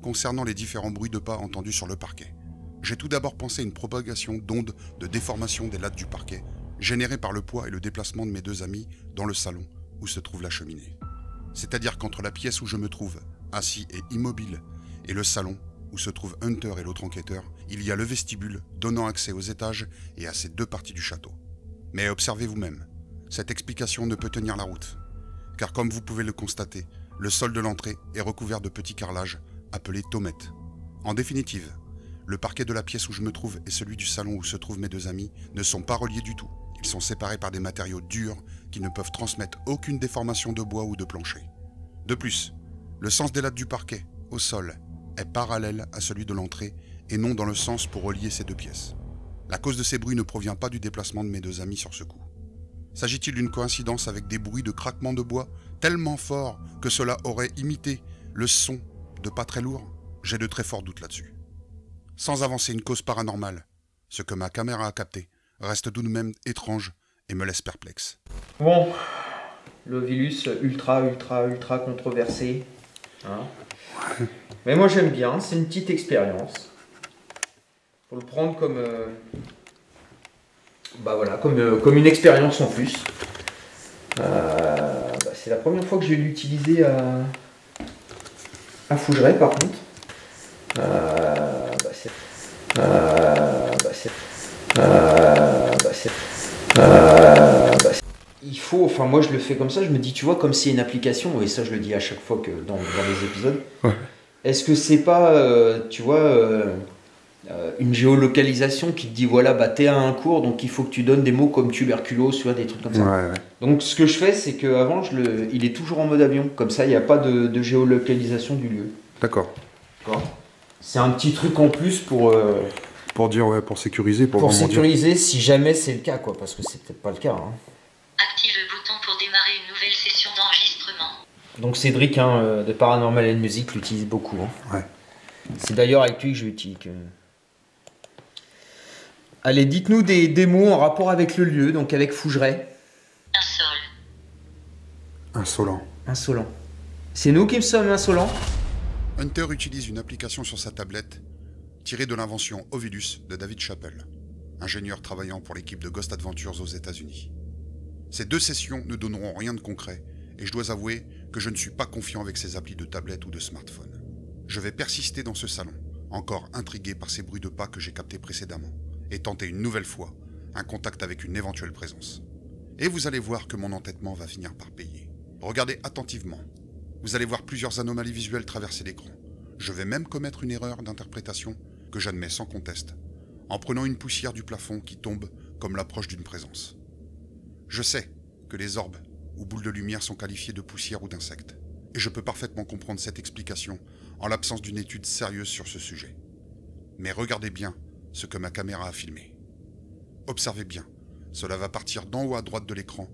Speaker 2: Concernant les différents bruits de pas entendus sur le parquet, j'ai tout d'abord pensé à une propagation d'ondes de déformation des lattes du parquet, générée par le poids et le déplacement de mes deux amis dans le salon où se trouve la cheminée. C'est-à-dire qu'entre la pièce où je me trouve, assis et immobile, et le salon où se trouvent Hunter et l'autre enquêteur, il y a le vestibule donnant accès aux étages et à ces deux parties du château. Mais observez vous-même, cette explication ne peut tenir la route. Car comme vous pouvez le constater, le sol de l'entrée est recouvert de petits carrelages appelés tomettes. En définitive, le parquet de la pièce où je me trouve et celui du salon où se trouvent mes deux amis ne sont pas reliés du tout. Ils sont séparés par des matériaux durs qui ne peuvent transmettre aucune déformation de bois ou de plancher. De plus, le sens des lattes du parquet, au sol, est parallèle à celui de l'entrée et non dans le sens pour relier ces deux pièces. La cause de ces bruits ne provient pas du déplacement de mes deux amis sur ce coup. S'agit-il d'une coïncidence avec des bruits de craquement de bois tellement forts que cela aurait imité le son de pas très lourds? J'ai de très forts doutes là-dessus. Sans avancer une cause paranormale, ce que ma caméra a capté reste tout de même étrange et me laisse perplexe.
Speaker 1: Bon, l'Ovilus ultra controversé. Hein. Mais moi j'aime bien, c'est une petite expérience. Faut le prendre comme, comme une expérience en plus. C'est la première fois que je vais l'utiliser à Fougeray par contre. Il faut, enfin moi je le fais comme ça, je me dis tu vois comme c'est une application, et ça je le dis à chaque fois que dans les épisodes, ouais. Est-ce que c'est pas, une géolocalisation qui te dit voilà bah t'es à un cours donc il faut que tu donnes des mots comme tuberculose, tu vois, des trucs comme ça. Ouais. Donc ce que je fais c'est qu'avant il est toujours en mode avion, comme ça il n'y a pas de géolocalisation du lieu.
Speaker 4: D'accord.
Speaker 1: C'est un petit truc en plus pour
Speaker 4: Pour dire, ouais, pour sécuriser.
Speaker 1: Pour
Speaker 4: vraiment
Speaker 1: sécuriser si jamais c'est le cas, quoi, parce que c'est peut-être pas le cas. Hein.
Speaker 5: Active le bouton pour démarrer une nouvelle session d'enregistrement.
Speaker 1: Donc Cédric de Paranormal and Music l'utilise beaucoup. Hein.
Speaker 4: Ouais.
Speaker 1: C'est d'ailleurs avec lui que je l'utilise. Allez, dites-nous des mots en rapport avec le lieu, donc avec Fougeray.
Speaker 4: Insolent.
Speaker 1: Insolent. C'est nous qui sommes insolents.
Speaker 2: Hunter utilise une application sur sa tablette tirée de l'invention Ovilus de David Chappell, ingénieur travaillant pour l'équipe de Ghost Adventures aux États-Unis. Ces 2 sessions ne donneront rien de concret et je dois avouer que je ne suis pas confiant avec ces applis de tablette ou de smartphone. Je vais persister dans ce salon, encore intrigué par ces bruits de pas que j'ai captés précédemment, et tenter une nouvelle fois un contact avec une éventuelle présence. Et vous allez voir que mon entêtement va finir par payer. Regardez attentivement. Vous allez voir plusieurs anomalies visuelles traverser l'écran. Je vais même commettre une erreur d'interprétation que j'admets sans conteste, en prenant une poussière du plafond qui tombe comme l'approche d'une présence. Je sais que les orbes ou boules de lumière sont qualifiées de poussière ou d'insectes, et je peux parfaitement comprendre cette explication en l'absence d'une étude sérieuse sur ce sujet. Mais regardez bien ce que ma caméra a filmé. Observez bien, cela va partir d'en haut à droite de l'écran,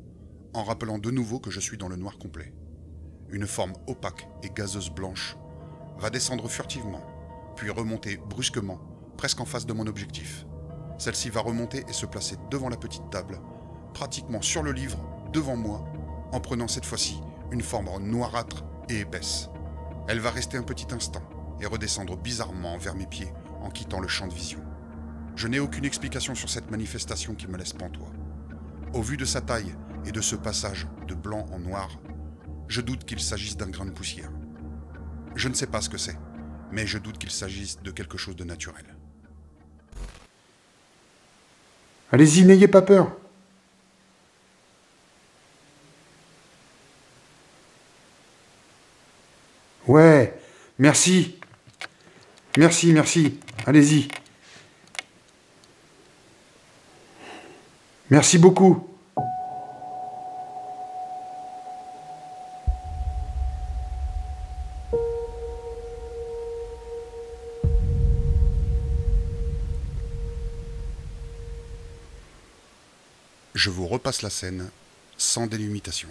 Speaker 2: en rappelant de nouveau que je suis dans le noir complet. Une forme opaque et gazeuse blanche va descendre furtivement, puis remonter brusquement, presque en face de mon objectif. Celle-ci va remonter et se placer devant la petite table, pratiquement sur le livre, devant moi, en prenant cette fois-ci une forme noirâtre et épaisse. Elle va rester un petit instant et redescendre bizarrement vers mes pieds en quittant le champ de vision. Je n'ai aucune explication sur cette manifestation qui me laisse pantois. Au vu de sa taille et de ce passage de blanc en noir, je doute qu'il s'agisse d'un grain de poussière. Je ne sais pas ce que c'est, mais je doute qu'il s'agisse de quelque chose de naturel.
Speaker 4: Allez-y, n'ayez pas peur. Ouais, merci. Merci, merci. Allez-y. Merci beaucoup.
Speaker 2: Je vous repasse la scène sans délimitation.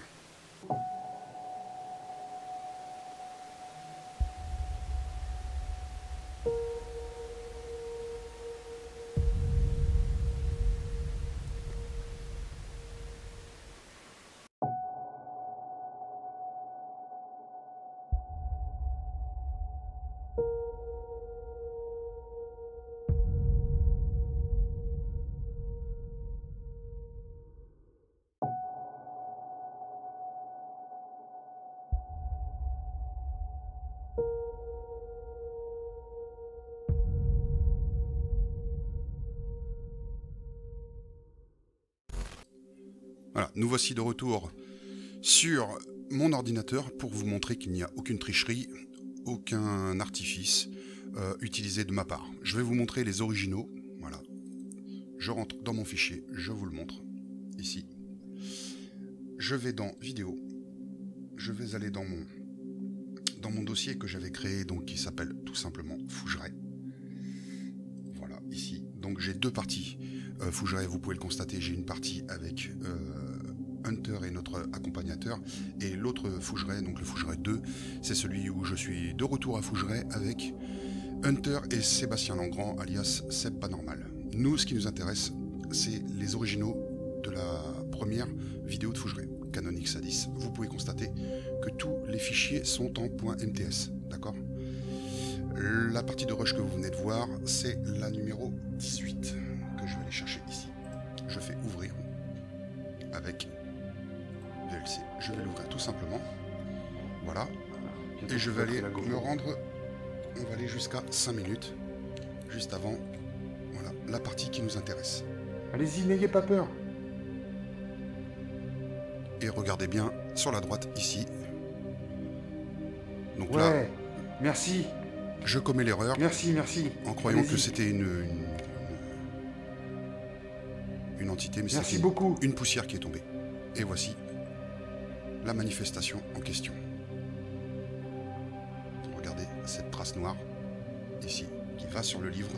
Speaker 2: Voilà, nous voici de retour sur mon ordinateur pour vous montrer qu'il n'y a aucune tricherie, aucun artifice utilisé de ma part. Je vais vous montrer les originaux. Voilà. Je rentre dans mon fichier, je vous le montre ici. Je vais dans vidéo. Je vais aller dans mon dossier que j'avais créé, donc qui s'appelle tout simplement Fougeray. Voilà, ici. Donc j'ai 2 parties. Fougeray, vous pouvez le constater, j'ai une partie avec Hunter et notre accompagnateur, et l'autre Fougeray, donc le Fougeray 2, c'est celui où je suis de retour à Fougeray avec Hunter et Sébastien Langrand, alias Seb Panormal. Nous, ce qui nous intéresse, c'est les originaux de la première vidéo de Fougeray, Canon X-A10. Vous pouvez constater que tous les fichiers sont en .mts, d'accord ? La partie de rush que vous venez de voir, c'est la numéro 18 que je vais aller chercher ici. Je fais ouvrir avec VLC. Je vais l'ouvrir tout simplement. Voilà. Et je vais aller me rendre. On va aller jusqu'à 5 minutes. Juste avant. Voilà. La partie qui nous intéresse.
Speaker 4: Allez-y, n'ayez pas peur.
Speaker 2: Et regardez bien sur la droite ici. Donc
Speaker 4: ouais,
Speaker 2: là.
Speaker 4: Merci.
Speaker 2: Je commets l'erreur.
Speaker 4: Merci, merci.
Speaker 2: En croyant que c'était une entité, mais
Speaker 4: merci
Speaker 2: c'était
Speaker 4: beaucoup.
Speaker 2: Une poussière qui est tombée. Et voici la manifestation en question. Regardez cette trace noire, ici, qui va sur le livre.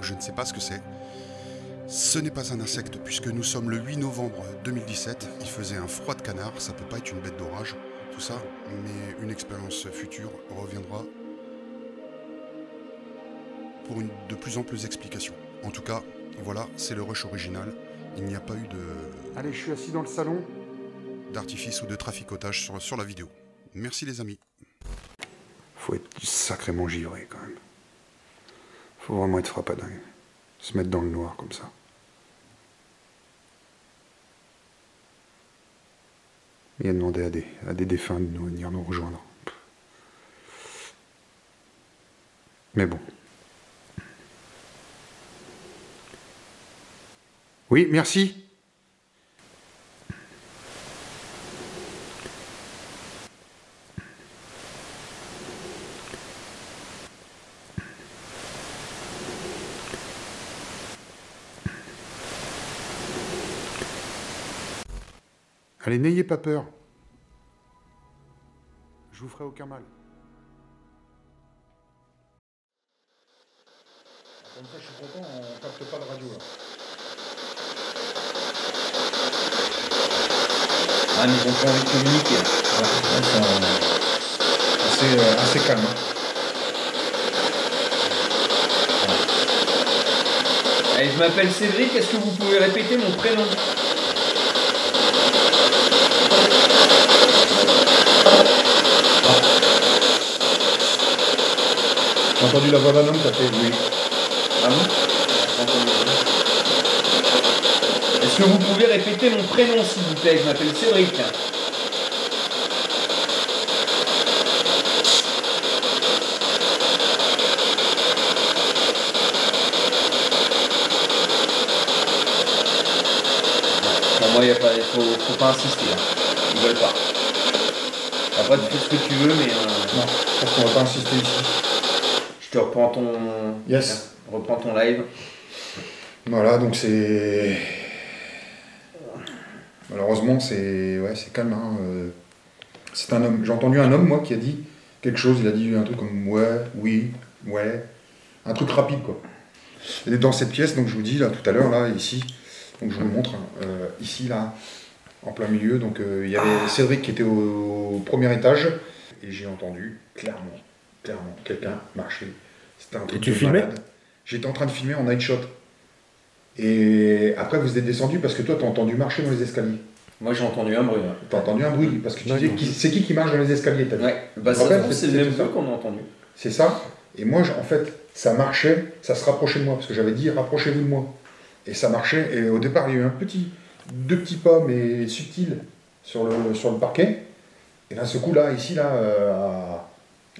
Speaker 2: donc je ne sais pas ce que c'est. Ce n'est pas un insecte puisque nous sommes le 8 novembre 2017. Il faisait un froid de canard, ça peut pas être une bête d'orage, tout ça, mais une expérience future reviendra pour de plus amples explications. En tout cas, voilà, c'est le rush original. Il n'y a pas eu
Speaker 4: Allez, je suis assis dans le salon.
Speaker 2: d'artifice ou de traficotage sur la vidéo. Merci les amis.
Speaker 4: Faut être sacrément givré quand même. Faut vraiment être frappadingue. Se mettre dans le noir comme ça. Il a demandé à des défunts de venir nous rejoindre. Mais bon. Oui, merci. Allez, n'ayez pas peur. Je vous ferai aucun mal. Comme ça, je suis content, on capte pas de radio là.
Speaker 1: Ah, mais ils ont pas envie de communiquer.
Speaker 4: Ils sont assez calmes. Hein.
Speaker 1: Allez, je m'appelle Cédric, est-ce que vous pouvez répéter mon prénom?
Speaker 4: J'ai entendu la voix d'un homme qui a fait oui.
Speaker 1: Ah bon? Est-ce que vous pouvez répéter mon prénom s'il vous plaît? Je m'appelle Cédric. Pour moi, faut pas insister. Hein. Ils veulent pas. Après, tu fais ce que tu veux, mais...
Speaker 4: Non, je pense qu'on va pas insister ici.
Speaker 1: Je te reprends ton...
Speaker 4: Yes.
Speaker 1: Reprends ton live.
Speaker 4: Voilà, donc c'est... Malheureusement, c'est calme. Hein. C'est un homme. J'ai entendu un homme, moi, qui a dit quelque chose. Il a dit un truc comme ouais, oui, ouais. Un truc rapide, quoi. Il est dans cette pièce, donc je vous dis, là, tout à l'heure, là, ici. Donc je vous le montre. Ici, là, en plein milieu. Donc il y avait Cédric qui était au premier étage. Et j'ai entendu, clairement, quelqu'un marcher. C'était un truc
Speaker 3: tu
Speaker 4: de
Speaker 3: filmais?
Speaker 4: malade. J'étais en train de filmer en night shot. Et après, vous êtes descendu parce que toi, t'as entendu marcher dans les escaliers.
Speaker 1: Moi, j'ai entendu un bruit. Hein.
Speaker 4: T'as entendu un bruit parce que tu disais, c'est qui marche dans les escaliers, t'as dit.
Speaker 1: Ouais, bah ça, c'est le même bruit qu'on a entendu.
Speaker 4: C'est ça. Et moi, en fait, ça marchait, ça se rapprochait de moi parce que j'avais dit rapprochez-vous de moi. Et ça marchait. Et au départ, il y a eu deux petits pas, mais subtils, sur le parquet. Et là, ce coup-là, ici, là,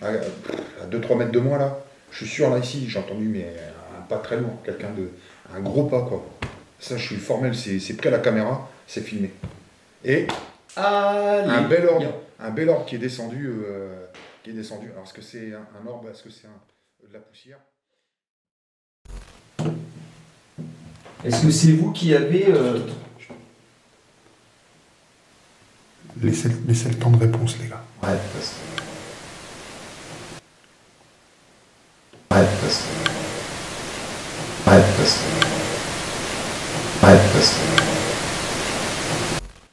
Speaker 4: à 2-3 mètres de moi, là, je suis sûr, là, ici, j'ai entendu, mais un pas très lourd, un gros pas, quoi. Ça, je suis formel, c'est pris à la caméra, c'est filmé. Et un bel orbe qui est descendu. Alors, est-ce que c'est un orbe, est-ce que c'est de la poussière?
Speaker 1: Est-ce que c'est vous qui avez...
Speaker 4: Laissez le temps de réponse, les gars.
Speaker 3: Ouais,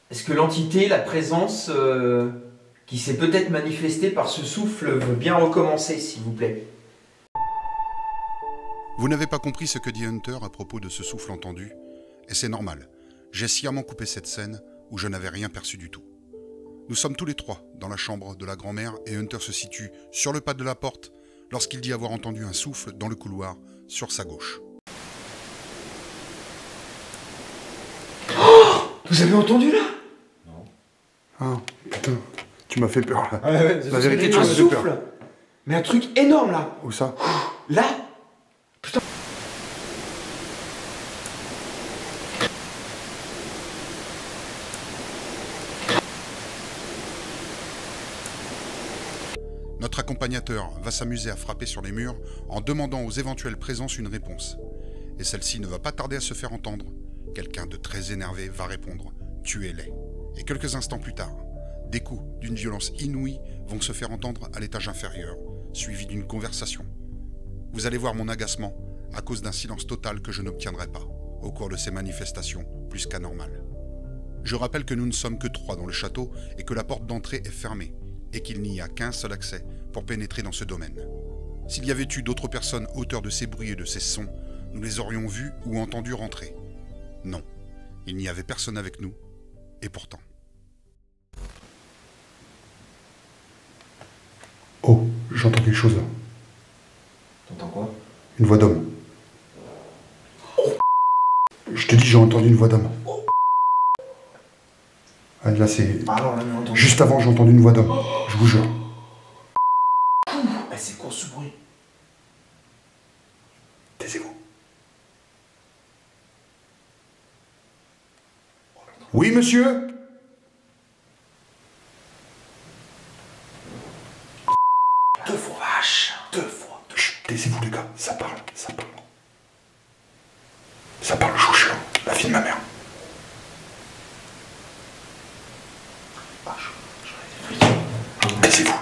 Speaker 1: Est-ce que l'entité, la présence qui s'est peut-être manifestée par ce souffle veut bien recommencer, s'il vous plaît?
Speaker 2: Vous n'avez pas compris ce que dit Hunter à propos de ce souffle entendu, et c'est normal. J'ai sciemment coupé cette scène où je n'avais rien perçu du tout. Nous sommes tous les trois dans la chambre de la grand-mère et Hunter se situe sur le pas de la porte lorsqu'il dit avoir entendu un souffle dans le couloir sur sa gauche.
Speaker 1: Oh, vous avez entendu là?
Speaker 3: non.
Speaker 4: Ah, putain, tu m'as fait peur, là.
Speaker 3: Ah ouais,
Speaker 4: La vérité, tu
Speaker 1: Un
Speaker 4: m'as fait
Speaker 1: souffle?
Speaker 4: peur.
Speaker 1: Mais un truc énorme là.
Speaker 4: Où ça?
Speaker 1: Là?
Speaker 2: Notre accompagnateur va s'amuser à frapper sur les murs en demandant aux éventuelles présences une réponse. Et celle-ci ne va pas tarder à se faire entendre. Quelqu'un de très énervé va répondre « tuez-les ». Et quelques instants plus tard, des coups d'une violence inouïe vont se faire entendre à l'étage inférieur, suivis d'une conversation. Vous allez voir mon agacement à cause d'un silence total que je n'obtiendrai pas au cours de ces manifestations plus qu'anormales. Je rappelle que nous ne sommes que 3 dans le château et que la porte d'entrée est fermée et qu'il n'y a qu'un seul accès pour pénétrer dans ce domaine. S'il y avait eu d'autres personnes auteurs de ces bruits et de ces sons, nous les aurions vus ou entendus rentrer. Non, il n'y avait personne avec nous, et pourtant.
Speaker 4: Oh, j'entends quelque chose là.
Speaker 3: T'entends quoi?
Speaker 4: Une voix d'homme. Je te dis, j'ai entendu une voix d'homme. Ah, là, c'est...
Speaker 3: Ah alors là, mais entendu.
Speaker 4: Juste avant, j'ai entendu une voix d'homme. Je vous jure.
Speaker 3: Eh, c'est quoi ce bruit?
Speaker 4: Taisez-vous. Oui, monsieur?
Speaker 3: Deux fois, vache. Deux fois.
Speaker 4: Chut, taisez-vous les gars, ça parle, ça parle. Ça parle, Chouchou, la fille de ma mère.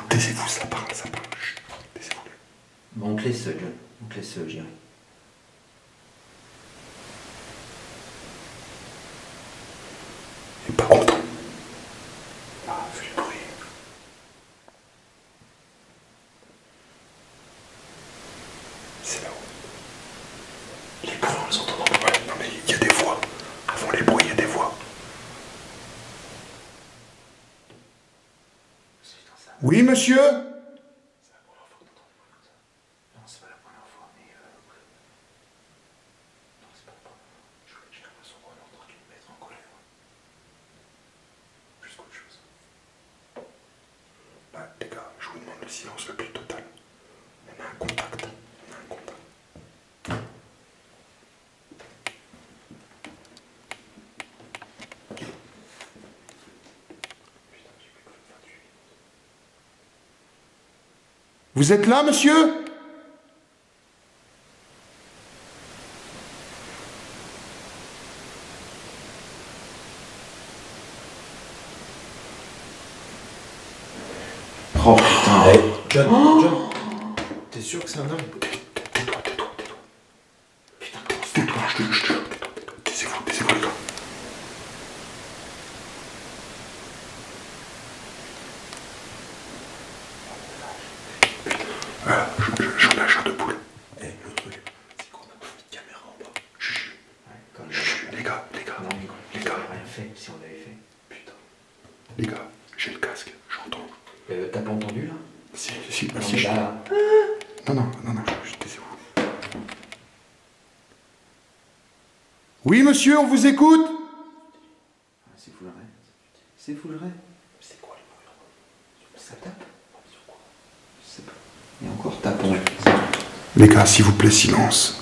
Speaker 4: Taisez-vous, ça parle, chut, taisez-vous.
Speaker 3: Bon, on te laisse, John. On te laisse gérer.
Speaker 4: Il est pas content. Ah, vu le bruit. C'est là-haut. Les bruits, on les entend. Ouais, non mais il y a des voix. Avant les bruits, il y a des voix. Oui, monsieur?
Speaker 3: C'est la première fois que t'entends des bruits comme ça. Non, c'est pas la première fois, mais non, c'est pas la première fois. J'ai l'impression qu'on est en train de me mettre en colère. Plus qu'autre chose.
Speaker 4: Bah, les gars, je vous demande le silence le plus total. On a un contact. Vous êtes là, monsieur?
Speaker 3: Oh putain, hey. John, t'es sûr que c'est un homme?
Speaker 4: Tais-toi.
Speaker 3: Putain,
Speaker 4: Tais-toi, je te jure. Taisez-vous, les gars. Voilà, j'en ai un chat de poule.
Speaker 3: Eh, le truc, c'est qu'on a pas mis de caméra en bas.
Speaker 4: Chut,
Speaker 3: Comme
Speaker 4: les gars.
Speaker 3: Non, mais on aurait rien fait si on l'avait fait.
Speaker 4: Putain. Les gars, j'ai le casque, j'entends.
Speaker 3: T'as pas entendu là?
Speaker 4: Si,
Speaker 3: Non,
Speaker 4: si,
Speaker 3: mais
Speaker 4: je...
Speaker 3: là.
Speaker 4: Non, taisez-vous. Oui, monsieur, on vous écoute?
Speaker 3: C'est fou le rêve. C'est fou le rêve. C'est quoi le bruit? Ça tape? Sur quoi? Je sais pas. Et encore tapons.
Speaker 4: Les gars, s'il vous plaît, silence.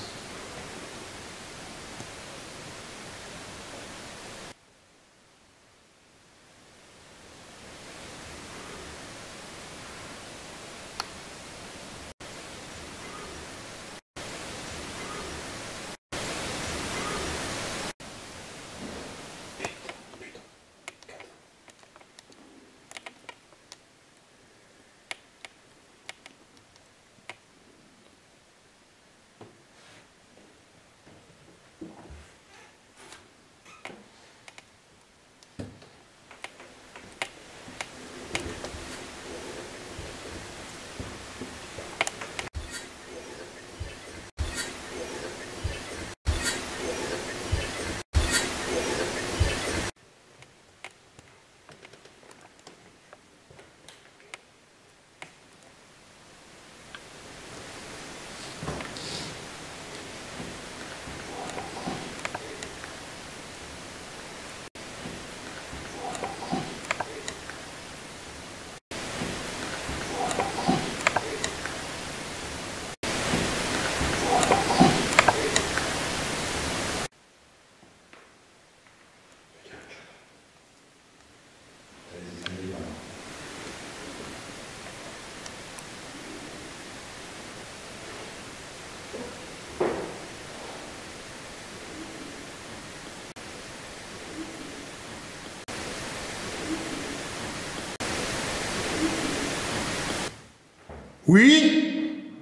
Speaker 4: Oui?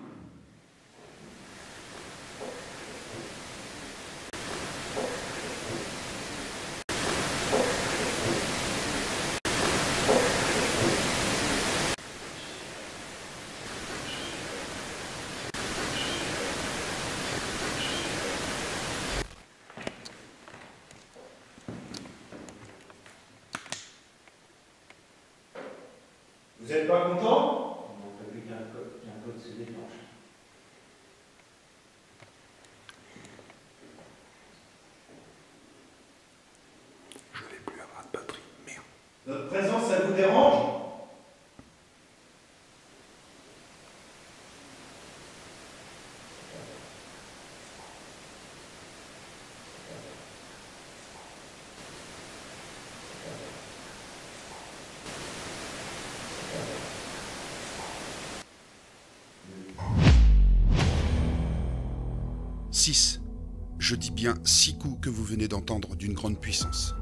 Speaker 6: Vous n'êtes pas content?
Speaker 3: On n'a pas vu qu'un code se déclenche.
Speaker 4: Je vais plus avoir de batterie, merde.
Speaker 6: Notre présence, ça vous dérange?
Speaker 2: Six. Je dis bien 6 coups que vous venez d'entendre d'une grande puissance.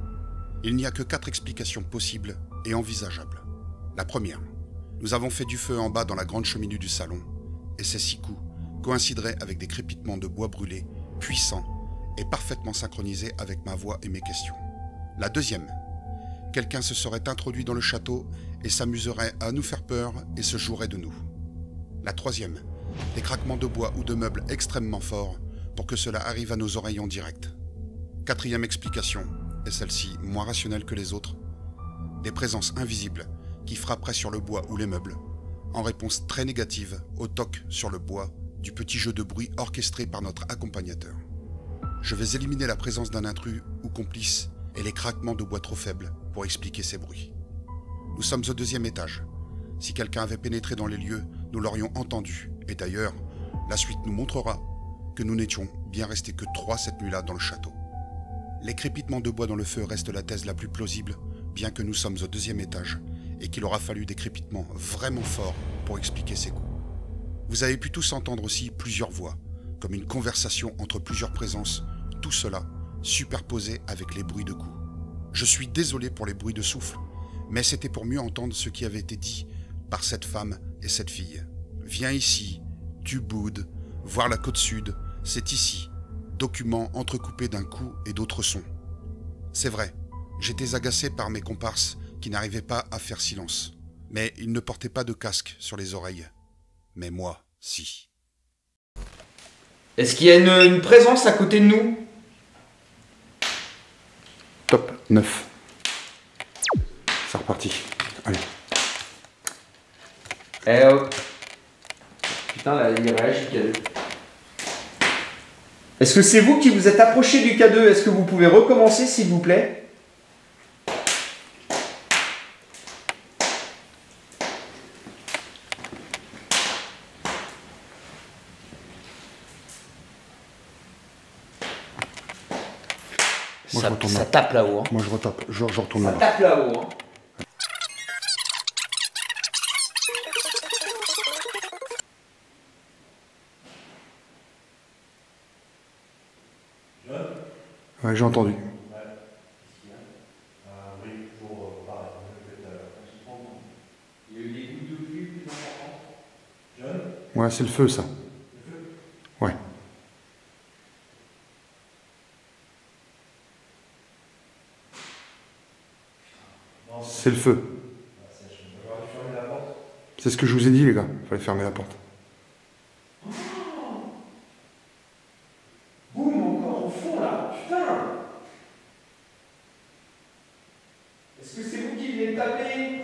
Speaker 2: Il n'y a que 4 explications possibles et envisageables. La première, nous avons fait du feu en bas dans la grande cheminée du salon, et ces 6 coups coïncideraient avec des crépitements de bois brûlés, puissants et parfaitement synchronisés avec ma voix et mes questions. La deuxième, quelqu'un se serait introduit dans le château et s'amuserait à nous faire peur et se jouerait de nous. La troisième, des craquements de bois ou de meubles extrêmement forts pour que cela arrive à nos oreilles en direct. Quatrième explication, et celle-ci moins rationnelle que les autres, des présences invisibles qui frapperaient sur le bois ou les meubles, en réponse très négative au toc sur le bois du petit jeu de bruit orchestré par notre accompagnateur. Je vais éliminer la présence d'un intrus ou complice et les craquements de bois trop faibles pour expliquer ces bruits. Nous sommes au 2e étage. Si quelqu'un avait pénétré dans les lieux, nous l'aurions entendu, et d'ailleurs, la suite nous montrera que nous n'étions bien restés que 3 cette nuit-là dans le château. Les crépitements de bois dans le feu restent la thèse la plus plausible, bien que nous sommes au 2e étage et qu'il aura fallu des crépitements vraiment forts pour expliquer ces coups. Vous avez pu tous entendre aussi plusieurs voix, comme une conversation entre plusieurs présences, tout cela superposé avec les bruits de coups. Je suis désolé pour les bruits de souffle, mais c'était pour mieux entendre ce qui avait été dit par cette femme et cette fille. Viens ici, tu boudes, voir la côte sud, c'est ici. Document entrecoupé d'un coup et d'autres sons. C'est vrai, j'étais agacé par mes comparses qui n'arrivaient pas à faire silence. Mais ils ne portaient pas de casque sur les oreilles. Mais moi, si.
Speaker 1: Est-ce qu'il y a une présence à côté de nous?
Speaker 4: Top, 9. C'est reparti. Allez.
Speaker 1: Eh oh. Putain, là, il réagit, K2. Est-ce que c'est vous qui vous êtes approché du K2? Est-ce que vous pouvez recommencer, s'il vous plaît?
Speaker 4: Moi, je retourne
Speaker 1: Ça
Speaker 4: là.
Speaker 1: tape là-haut. Hein.
Speaker 4: Moi je retape, je retourne
Speaker 1: Ça
Speaker 4: là.
Speaker 1: tape là-haut. Hein.
Speaker 4: Ouais, j'ai entendu.
Speaker 3: Il y a eu des gouttes de pluie plus importantes.
Speaker 4: Ouais, c'est le feu ça. Ouais. C'est le feu. C'est ce que je vous ai dit les gars, il fallait fermer la porte.
Speaker 1: Boum, encore au fond là, putain! Est-ce que c'est vous qui venez de taper?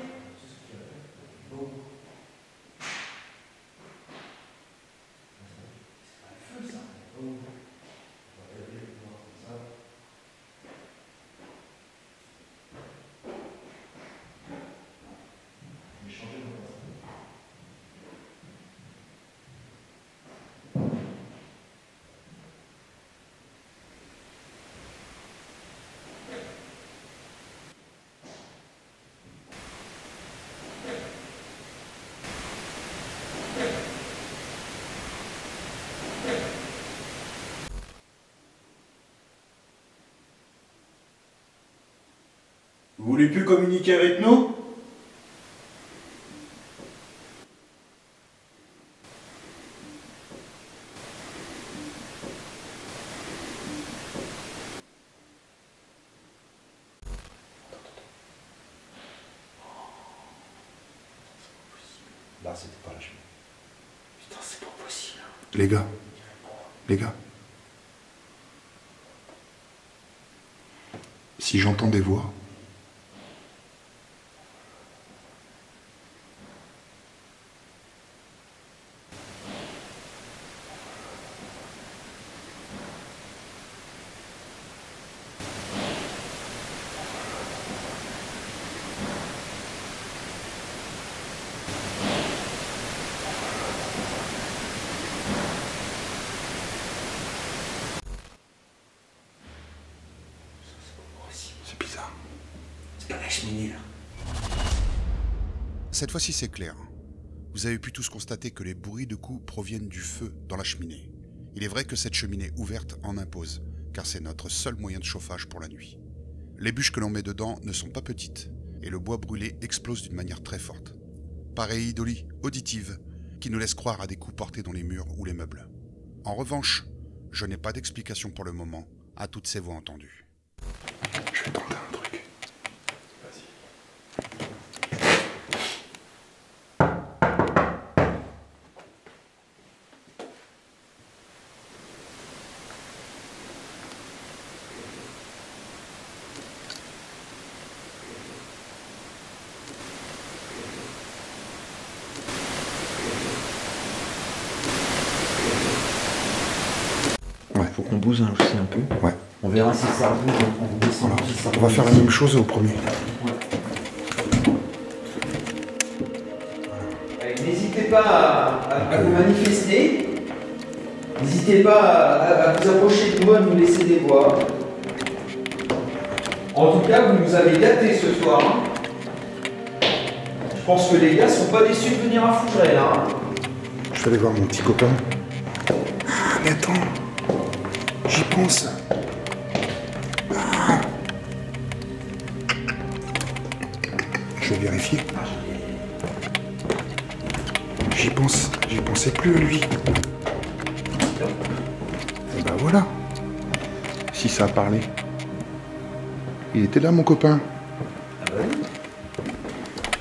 Speaker 6: Vous voulez plus communiquer avec nous?
Speaker 3: Là, c'était pas la cheminée.
Speaker 1: Putain, c'est pas possible.
Speaker 4: Les gars. Si j'entends des voix,
Speaker 2: Cette fois-ci, c'est clair. Vous avez pu tous constater que les bruits de coups proviennent du feu dans la cheminée. Il est vrai que cette cheminée ouverte en impose, car c'est notre seul moyen de chauffage pour la nuit. Les bûches que l'on met dedans ne sont pas petites, et le bois brûlé explose d'une manière très forte. Pareille idolie auditive, qui nous laisse croire à des coups portés dans les murs ou les meubles. En revanche, je n'ai pas d'explication pour le moment à toutes ces voix entendues.
Speaker 4: Je vais tenter un truc.
Speaker 3: Faut qu'on bouge aussi un peu.
Speaker 4: Ouais.
Speaker 3: On verra si ça bouge en descendant.
Speaker 4: Voilà.
Speaker 3: Si ça
Speaker 4: On va faire la même chose au premier.
Speaker 1: N'hésitez pas à vous manifester. N'hésitez pas à vous approcher de nous, à nous laisser des voix. En tout cas, vous nous avez gâtés ce soir. Je pense que les gars sont pas déçus de venir à Fougerel. Hein.
Speaker 4: Je vais aller voir mon petit copain. Ah, mais attends. J'y pense. Ah. Je vais vérifier. J'y pense. J'y pensais plus à lui. Et ben voilà. Si ça a parlé. Il était là, mon copain.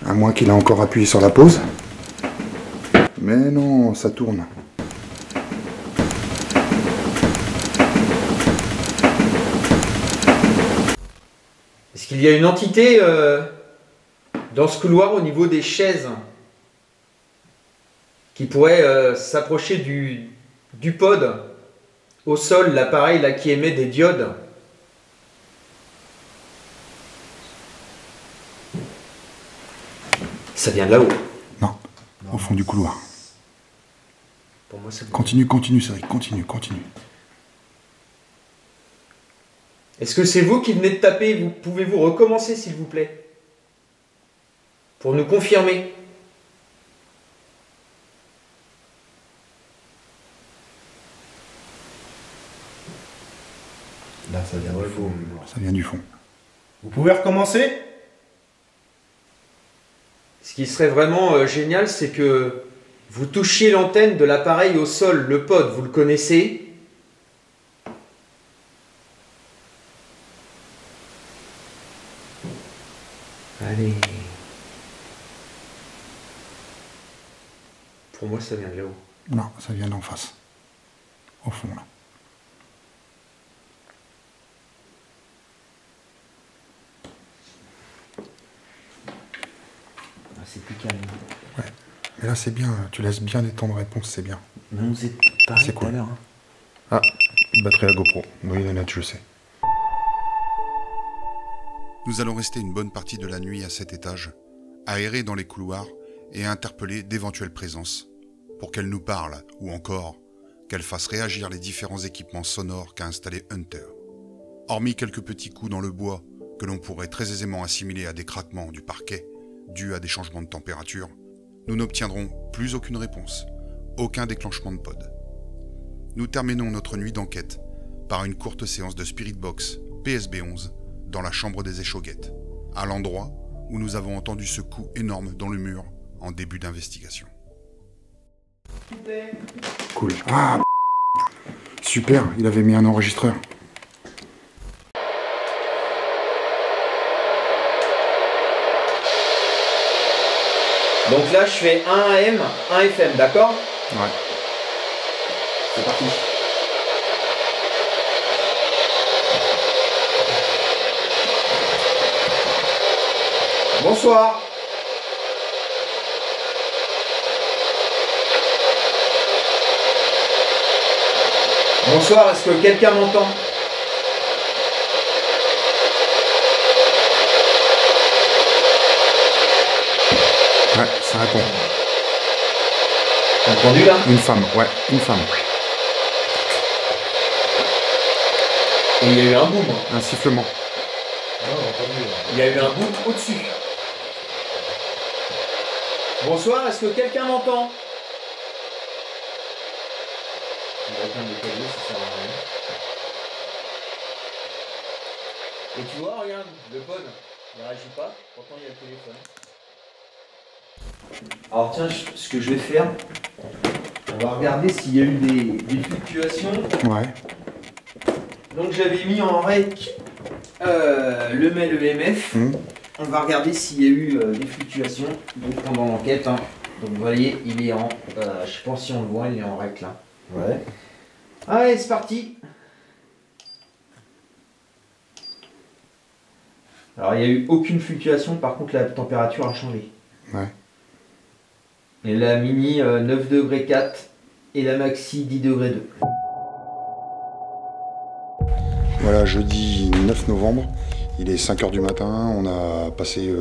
Speaker 4: À moins qu'il a encore appuyé sur la pause. Mais non, ça tourne.
Speaker 1: Est-ce qu'il y a une entité dans ce couloir au niveau des chaises qui pourrait s'approcher du pod au sol, l'appareil là qui émet des diodes? Ça vient de là-haut.
Speaker 4: Non, au fond du couloir.
Speaker 1: Pour moi, ça...
Speaker 4: Continue, Cédric, continue.
Speaker 1: Est-ce que c'est vous qui venez de taper? Pouvez-vous recommencer, s'il vous plaît? Pour nous confirmer.
Speaker 6: Là, ça vient du fond.
Speaker 4: Ça vient du fond.
Speaker 6: Vous pouvez recommencer?
Speaker 1: Ce qui serait vraiment génial, c'est que vous touchiez l'antenne de l'appareil au sol, le pod, vous le connaissez. Allez. Pour moi, ça vient de là-haut.
Speaker 4: Non, ça vient d'en face. Au fond, là.
Speaker 3: C'est plus calme.
Speaker 4: Ouais. Mais là, c'est bien. Tu laisses bien des temps de réponse, c'est bien.
Speaker 3: Mais on faisait pareil
Speaker 4: C'est
Speaker 3: tout
Speaker 4: cool.
Speaker 3: à l'heure. Hein.
Speaker 4: Ah, batterie à GoPro. Oui, Nanette, je sais.
Speaker 2: Nous allons rester une bonne partie de la nuit à cet étage, à errer dans les couloirs et à interpeller d'éventuelles présences, pour qu'elles nous parlent, ou encore, qu'elles fassent réagir les différents équipements sonores qu'a installé Hunter. Hormis quelques petits coups dans le bois, que l'on pourrait très aisément assimiler à des craquements du parquet, dus à des changements de température, nous n'obtiendrons plus aucune réponse, aucun déclenchement de pod. Nous terminons notre nuit d'enquête par une courte séance de Spirit Box PSB 11 dans la chambre des échauguettes, à l'endroit où nous avons entendu ce coup énorme dans le mur en début d'investigation.
Speaker 4: Cool. Ah, super, il avait mis un enregistreur.
Speaker 1: Donc là, je fais 1 AM, 1 FM, d'accord?
Speaker 4: Ouais.
Speaker 1: C'est parti. Bonsoir. Bonsoir, est-ce que quelqu'un m'entend?
Speaker 4: Ouais, ça répond.
Speaker 1: T'as entendu là?
Speaker 4: Une femme, ouais, une femme.
Speaker 1: Et il y a eu un boom.
Speaker 4: Un sifflement.
Speaker 1: Il y a eu un boom au-dessus. Bonsoir, est-ce que quelqu'un m'entend?
Speaker 3: On va éteindre le clavier, ça sert à rien. Et tu vois, regarde, le pod, il réagit pas, pourtant il y a le téléphone. Alors tiens, ce que je vais faire, on va regarder s'il y a eu des fluctuations.
Speaker 4: Ouais.
Speaker 1: Donc j'avais mis en rec le mail EMF. On va regarder s'il y a eu des fluctuations donc pendant l'enquête. Hein. Donc vous voyez, il est en, je sais pas si on le voit, il est en rec là.
Speaker 3: Ouais.
Speaker 1: Allez, c'est parti. Alors il n'y a eu aucune fluctuation, par contre la température a changé.
Speaker 4: Ouais.
Speaker 1: Et la mini 9 degrés 4 et la maxi 10 degrés 2.
Speaker 4: Voilà, jeudi 9 novembre, il est 5 h du matin, on a passé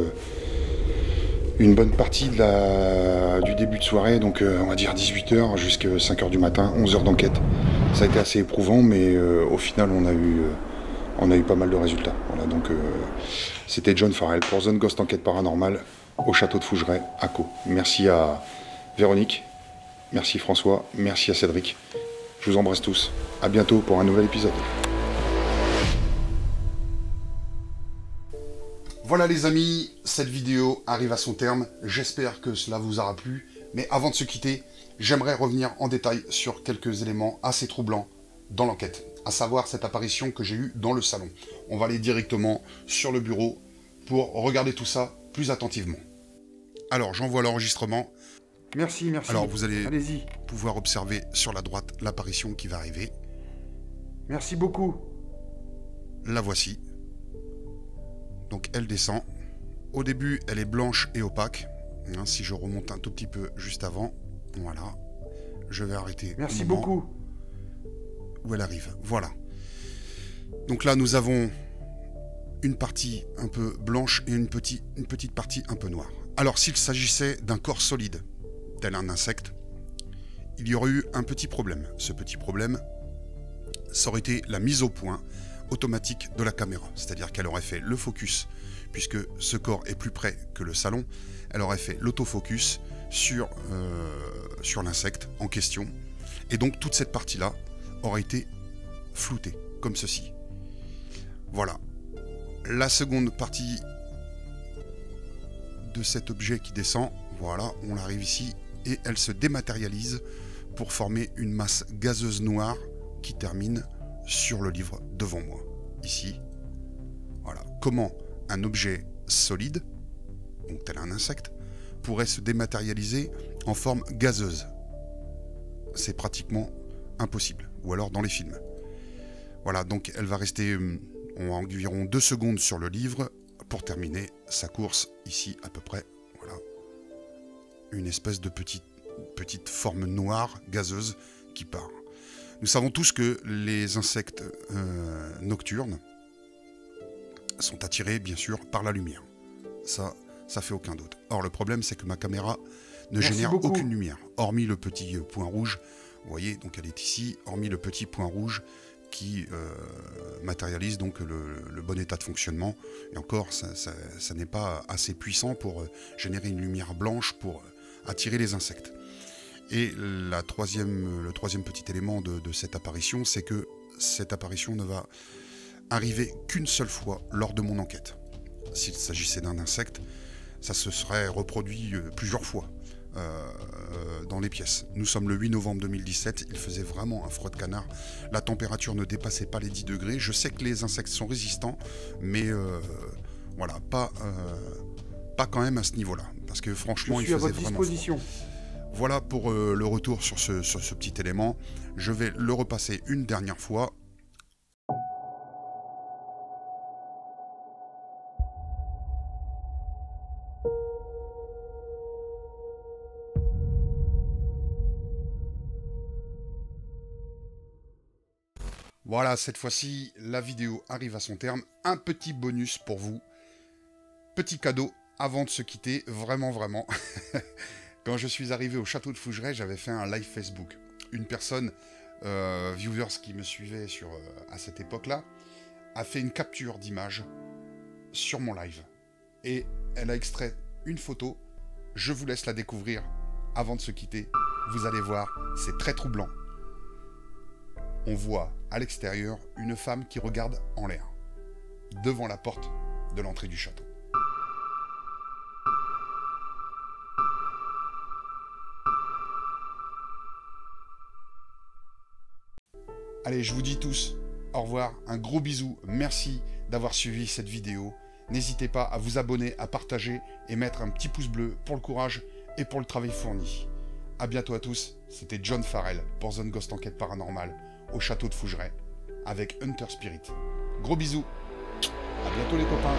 Speaker 4: une bonne partie du début de soirée, donc on va dire 18 h jusqu'à 5 h du matin, 11 heures d'enquête. Ça a été assez éprouvant, mais au final on a eu pas mal de résultats. Voilà, donc c'était John Farrell pour Zone Ghost Enquête Paranormale au château de Fougeray à Caux. Merci à Véronique, merci François, merci à Cédric. Je vous embrasse tous. À bientôt pour un nouvel épisode.
Speaker 2: Voilà les amis, cette vidéo arrive à son terme. J'espère que cela vous aura plu. Mais avant de se quitter, j'aimerais revenir en détail sur quelques éléments assez troublants dans l'enquête. À savoir cette apparition que j'ai eue dans le salon. On va aller directement sur le bureau pour regarder tout ça plus attentivement. Alors, j'envoie l'enregistrement.
Speaker 4: Merci, merci.
Speaker 2: Alors, vous allez
Speaker 4: Allez-y.
Speaker 2: pouvoir observer sur la droite l'apparition qui va arriver.
Speaker 4: Merci beaucoup.
Speaker 2: La voici. Donc, elle descend. Au début, elle est blanche et opaque. Hein, si je remonte un tout petit peu juste avant. Voilà. Je vais arrêter.
Speaker 4: Merci
Speaker 2: au moment
Speaker 4: beaucoup.
Speaker 2: où elle arrive. Voilà. Donc là, nous avons une partie un peu blanche et une petite partie un peu noire. Alors, s'il s'agissait d'un corps solide, tel un insecte, il y aurait eu un petit problème. Ce petit problème, ça aurait été la mise au point automatique de la caméra. C'est-à-dire qu'elle aurait fait le focus, puisque ce corps est plus près que le salon, elle aurait fait l'autofocus sur l'insecte en question. Et donc, toute cette partie-là aurait été floutée, comme ceci. Voilà. La seconde partie de cet objet qui descend, voilà, on arrive ici, et elle se dématérialise pour former une masse gazeuse noire qui termine sur le livre devant moi, ici. Voilà. Comment un objet solide, donc tel un insecte, pourrait se dématérialiser en forme gazeuse? C'est pratiquement impossible, ou alors dans les films. Voilà, donc elle va rester environ 2 secondes sur le livre pour terminer sa course ici à peu près. Voilà, une espèce de petite forme noire gazeuse qui part. Nous savons tous que les insectes nocturnes sont attirés bien sûr par la lumière. Ça fait aucun doute. Or le problème c'est que ma caméra ne génère aucune lumière, hormis le petit point rouge. Vous voyez, donc elle est ici, hormis le petit point rouge qui matérialise donc le bon état de fonctionnement. Et encore, ça n'est pas assez puissant pour générer une lumière blanche pour attirer les insectes. Et le troisième petit élément de cette apparition, c'est que cette apparition ne va arriver qu'une seule fois lors de mon enquête. S'il s'agissait d'un insecte, ça se serait reproduit plusieurs fois dans les pièces. Nous sommes le 8 novembre 2017, il faisait vraiment un froid de canard. La température ne dépassait pas les 10 degrés. Je sais que les insectes sont résistants, mais voilà, pas quand même à ce niveau-là. Parce que franchement, il faisait vraiment froid. Je suis à votre disposition. Voilà pour le retour sur ce petit élément. Je vais le repasser une dernière fois. Voilà, cette fois-ci, la vidéo arrive à son terme. Un petit bonus pour vous. Petit cadeau avant de se quitter, vraiment. Quand je suis arrivé au château de Fougeray, j'avais fait un live Facebook. Une personne, viewers qui me suivait à cette époque-là, a fait une capture d'image sur mon live. Et elle a extrait une photo Je vous laisse la découvrir avant de se quitter. Vous allez voir, c'est très troublant. On voit à l'extérieur une femme qui regarde en l'air, devant la porte de l'entrée du château. Allez, je vous dis tous au revoir, un gros bisou, merci d'avoir suivi cette vidéo. N'hésitez pas à vous abonner, à partager et mettre un petit pouce bleu pour le courage et pour le travail fourni. A bientôt à tous, c'était John Farrell pour Zone Ghost Enquête Paranormale au château de Fougeray avec Hunter Spirit. Gros bisous, à bientôt les copains.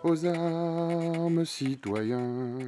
Speaker 2: Aux armes, citoyens.